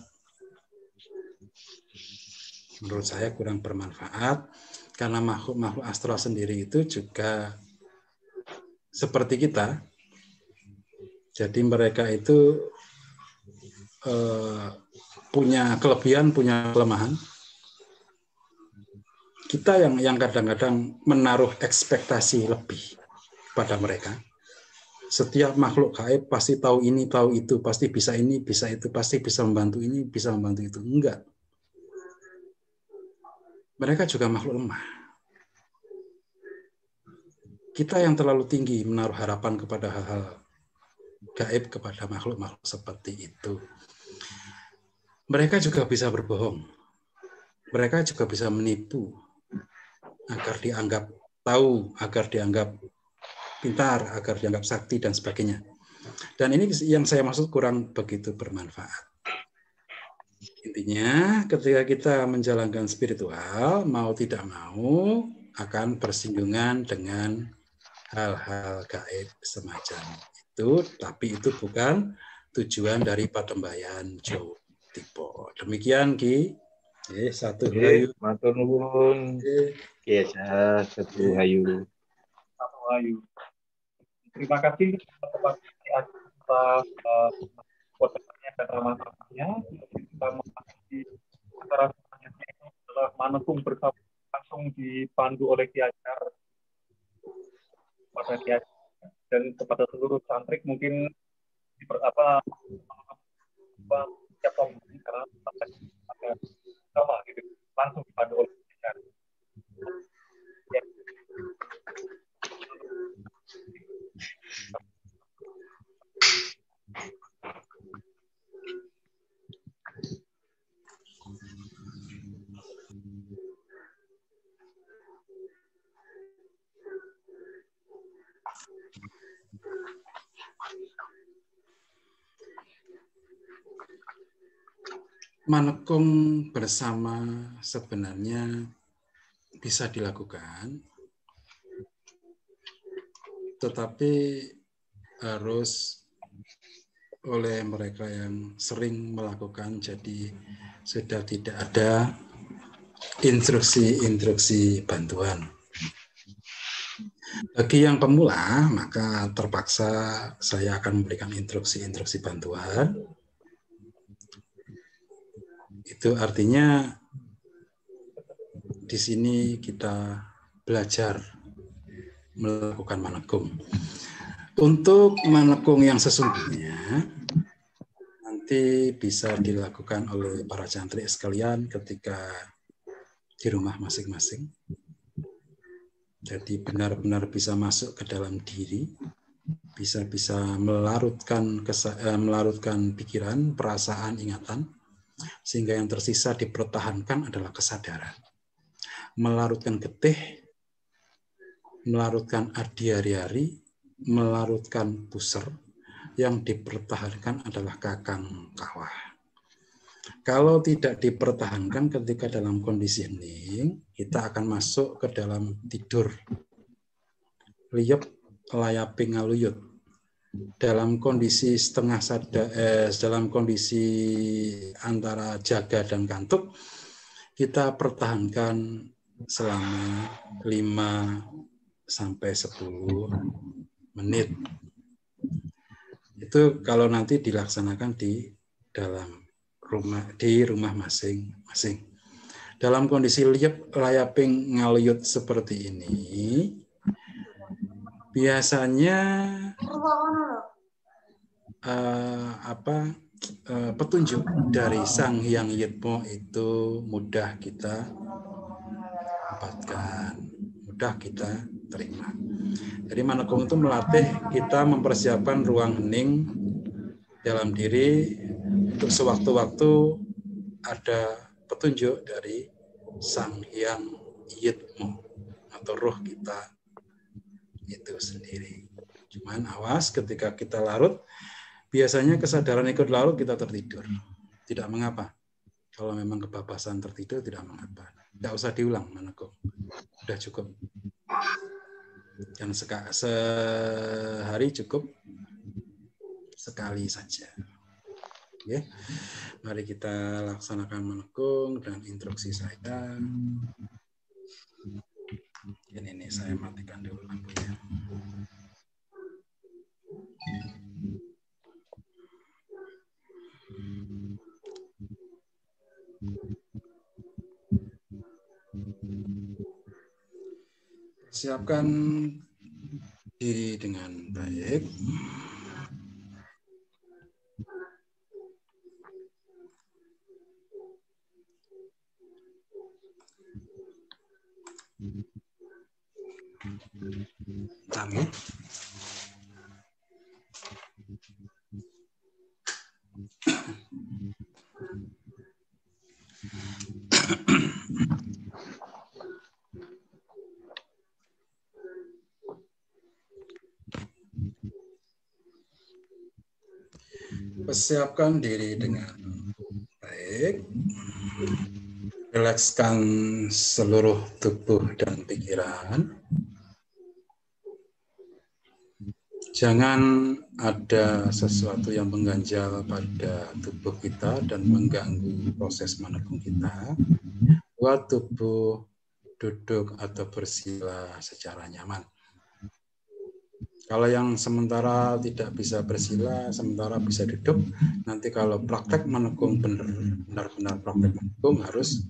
Menurut saya kurang bermanfaat, karena makhluk-makhluk astral sendiri itu juga seperti kita. Jadi mereka itu punya kelebihan, punya kelemahan. Kita yang kadang-kadang menaruh ekspektasi lebih pada mereka. Setiap makhluk gaib pasti tahu ini, tahu itu, pasti bisa ini, bisa itu, pasti bisa membantu ini, bisa membantu itu. Enggak. Mereka juga makhluk lemah. Kita yang terlalu tinggi menaruh harapan kepada hal-hal gaib, kepada makhluk-makhluk seperti itu. Mereka juga bisa berbohong. Mereka juga bisa menipu agar dianggap tahu, agar dianggap pintar, agar dianggap sakti, dan sebagainya. Dan ini yang saya maksud kurang begitu bermanfaat. Intinya, ketika kita menjalankan spiritual, mau tidak mau akan bersinggungan dengan hal-hal gaib semacam itu, tapi itu bukan tujuan dari Patembayan Jawa Tipo. Demikian Ki. Satu hayu. Matur nuwun. Satu hayu. Satu hayu. Terima kasih kepada atas potensinya dan ramah-ramahnya. Kita menghadapi acara selanjutnya itu adalah Manekung bersama, langsung dipandu oleh Ki Ajar pada Ki Ajar dan kepada seluruh santrik mungkin siap karena sama gitu langsung dipandu oleh Ki Ajar. Ya. Manekung bersama sebenarnya bisa dilakukan, tetapi harus oleh mereka yang sering melakukan, jadi sudah tidak ada instruksi bantuan. Bagi yang pemula, maka terpaksa saya akan memberikan instruksi bantuan. Itu artinya di sini kita belajar melakukan manekung. Untuk manekung yang sesungguhnya nanti bisa dilakukan oleh para cantrik sekalian ketika di rumah masing-masing. Jadi benar-benar bisa masuk ke dalam diri, bisa melarutkan pikiran, perasaan, ingatan, sehingga yang tersisa dipertahankan adalah kesadaran. Melarutkan getih, melarutkan adiari-ari, melarutkan puser, yang dipertahankan adalah kakang kawah. Kalau tidak dipertahankan ketika dalam kondisi hening, kita akan masuk ke dalam tidur. Liyep layaping ngaluyut. Dalam kondisi setengah sadar, dalam kondisi antara jaga dan kantuk, kita pertahankan selama 5-10 menit. Itu kalau nanti dilaksanakan di rumah masing-masing. Dalam kondisi liyep layaping ngaluyut seperti ini, biasanya petunjuk dari Sang Hyang Yitmo itu mudah kita dapatkan, mudah kita terima. Jadi manekung itu melatih kita mempersiapkan ruang hening dalam diri untuk sewaktu-waktu ada petunjuk dari Sang Hyang Yitmo atau roh kita itu sendiri. Cuman awas ketika kita larut, biasanya kesadaran ikut larut kita tertidur. Tidak mengapa. Kalau memang kebabasan tertidur tidak mengapa. Tidak usah diulang manekung. Sudah cukup. Dan sehari cukup sekali saja. Oke. Mari kita laksanakan manekung dan instruksi saya. Ini saya matikan dulu lampunya. Siapkan diri dengan baik. Tangan. Persiapkan diri dengan baik. Rilekskan seluruh tubuh dan pikiran. Jangan ada sesuatu yang mengganjal pada tubuh kita dan mengganggu proses manekung kita. Buat tubuh duduk atau bersila secara nyaman. Kalau yang sementara tidak bisa bersila, sementara bisa duduk, nanti kalau praktek manekung benar-benar praktek manekung harus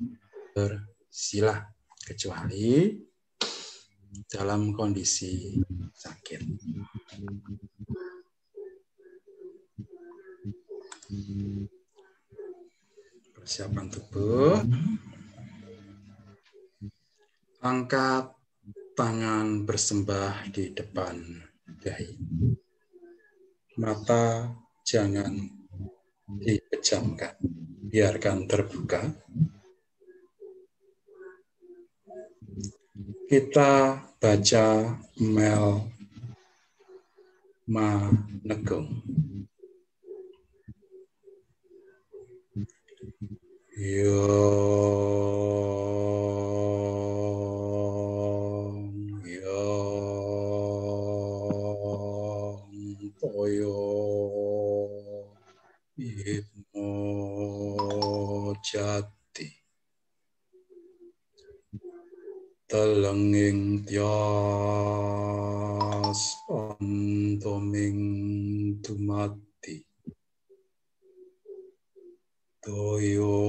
bersila, kecuali dalam kondisi sakit. Persiapan tubuh. Angkat tangan bersembah di depan dahi. Mata jangan dipejamkan, biarkan terbuka. Kita baca mel manekung. Toyo Hipnojati telenging tias antoming dumati toyo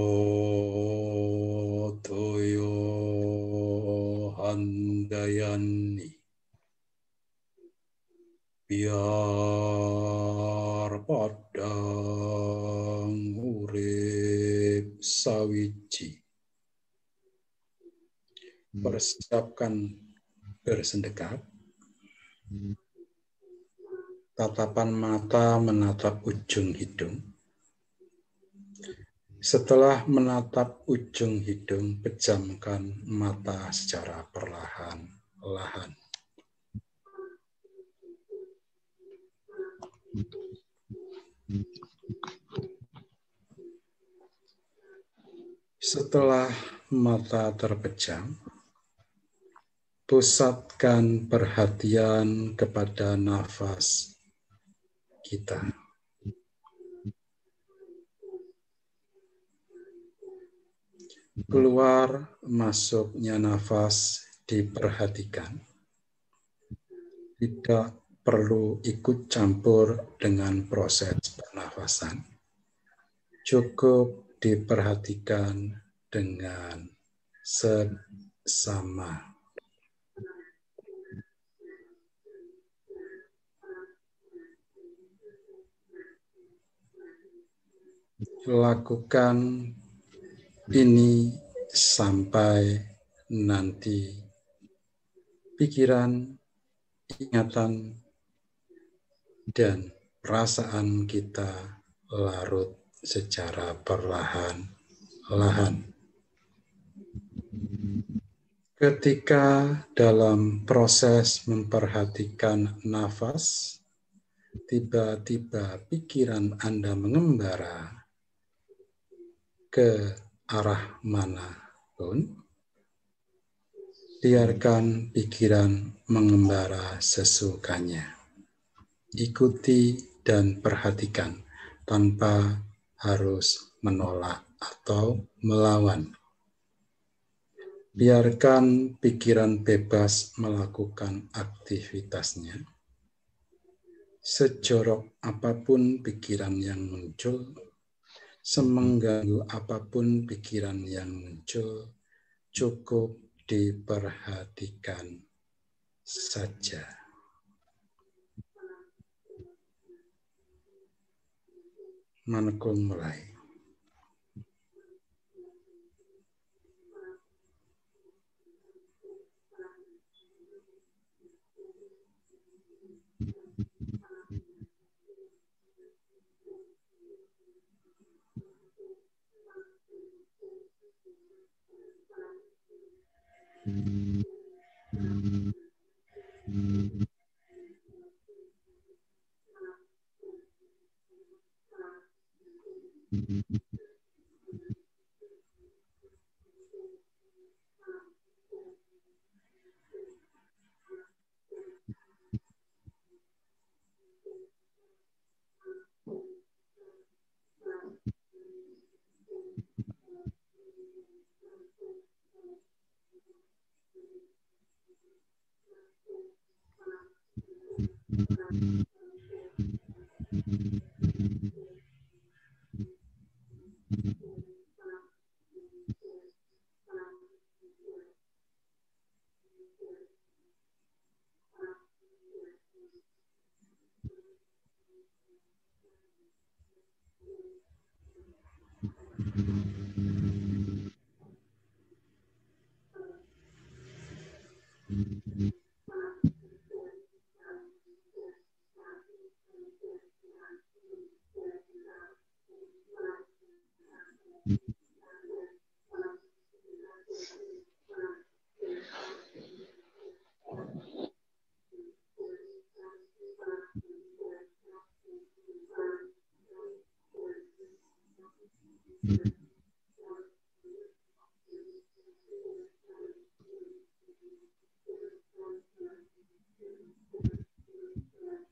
handayani biar padang urip sawiji. Persiapkan bersendekat, tatapan mata menatap ujung hidung. Setelah menatap ujung hidung, pejamkan mata secara perlahan-lahan. Setelah mata terpejam, pusatkan perhatian kepada nafas kita. Keluar masuknya nafas diperhatikan. Tidak perlu ikut campur dengan proses pernafasan. Cukup diperhatikan dengan seksama. Lakukan ini sampai nanti pikiran, ingatan, dan perasaan kita larut secara perlahan-lahan. Ketika dalam proses memperhatikan nafas, tiba-tiba pikiran Anda mengembara ke arah manapun, biarkan pikiran mengembara sesukanya. Ikuti dan perhatikan tanpa harus menolak atau melawan. Biarkan pikiran bebas melakukan aktivitasnya. Sejorok apapun pikiran yang muncul, semengganggu apapun pikiran yang muncul, cukup diperhatikan saja. Manekung mulai.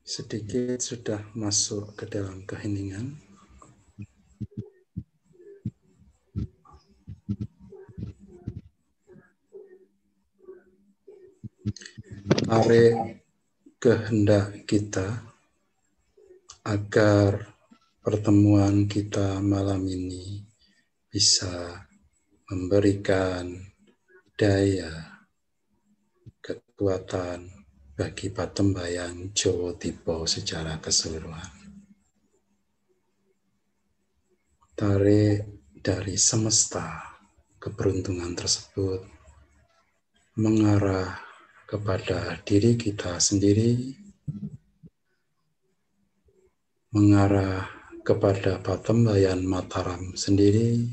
Sedikit sudah masuk ke dalam keheningan. Tarik kehendak kita agar pertemuan kita malam ini bisa memberikan daya, kekuatan bagi Patembayan Jowo Tipo secara keseluruhan. Tarik dari semesta keberuntungan tersebut mengarah kepada diri kita sendiri, mengarah kepada Patembayan Mataram sendiri,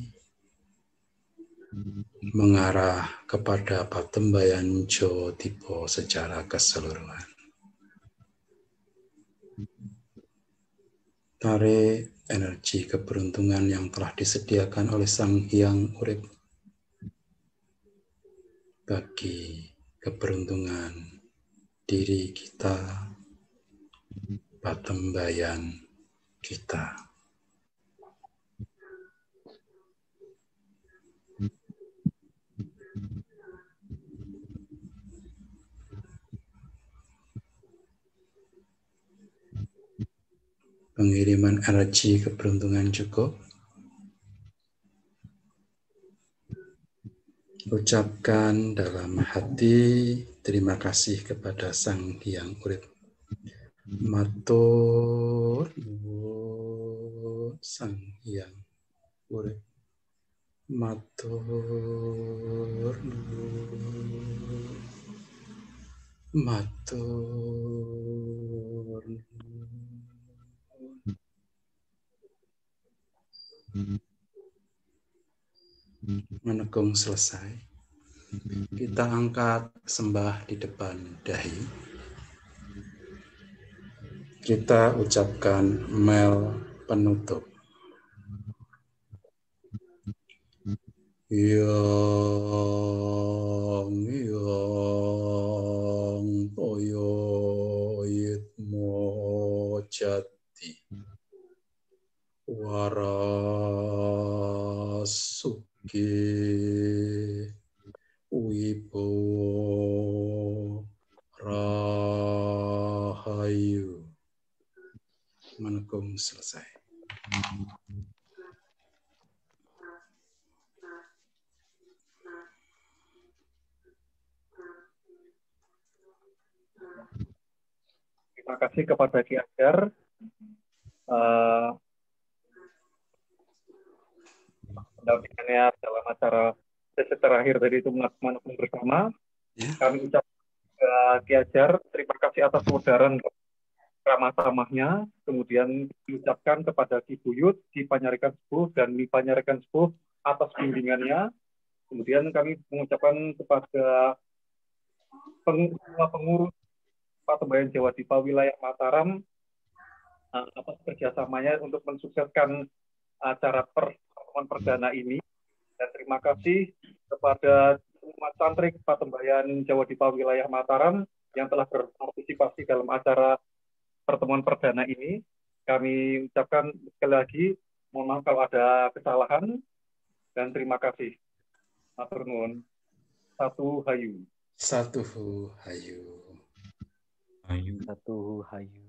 mengarah kepada Patembayan Jowo Tipo secara keseluruhan. Tarik energi keberuntungan yang telah disediakan oleh Sang Hyang Urip bagi keberuntungan diri kita, Patembayan kita. Pengiriman energi keberuntungan cukup. Ucapkan dalam hati terima kasih kepada Sang Hyang Urip. Matur nuwun Sang Hyang Urip. Matur nuwun. Matur nuwun. Menekung selesai, kita angkat sembah di depan dahi. Kita ucapkan mel penutup. Yang toyo yitmo jati warasuki wibowo rahayu. Menekung selesai. Terima kasih kepada Ki Ajar. Pendampingannya dalam acara sesi terakhir tadi itu menekung bersama. Kami ucapkan Ki Ajar, terima kasih atas modern ramah tamahnya. Kemudian diucapkan kepada Ki Buyut, Ki Panyarikan Sepuh, dan Mi Panyarikan Sepuh atas bimbingannya. Kemudian kami mengucapkan kepada semua pengurus Patembayan Jawa Dipa wilayah Mataram atas kerjasamanya untuk mensukseskan acara pertemuan perdana ini. Dan terima kasih kepada semua santri Patembayan Jawa Dipa wilayah Mataram yang telah berpartisipasi dalam acara pertemuan perdana ini. Kami ucapkan sekali lagi, mohon maaf kalau ada kesalahan, dan terima kasih. Matur nuwun. Satu hayu. Satu hayu. Satu hayu.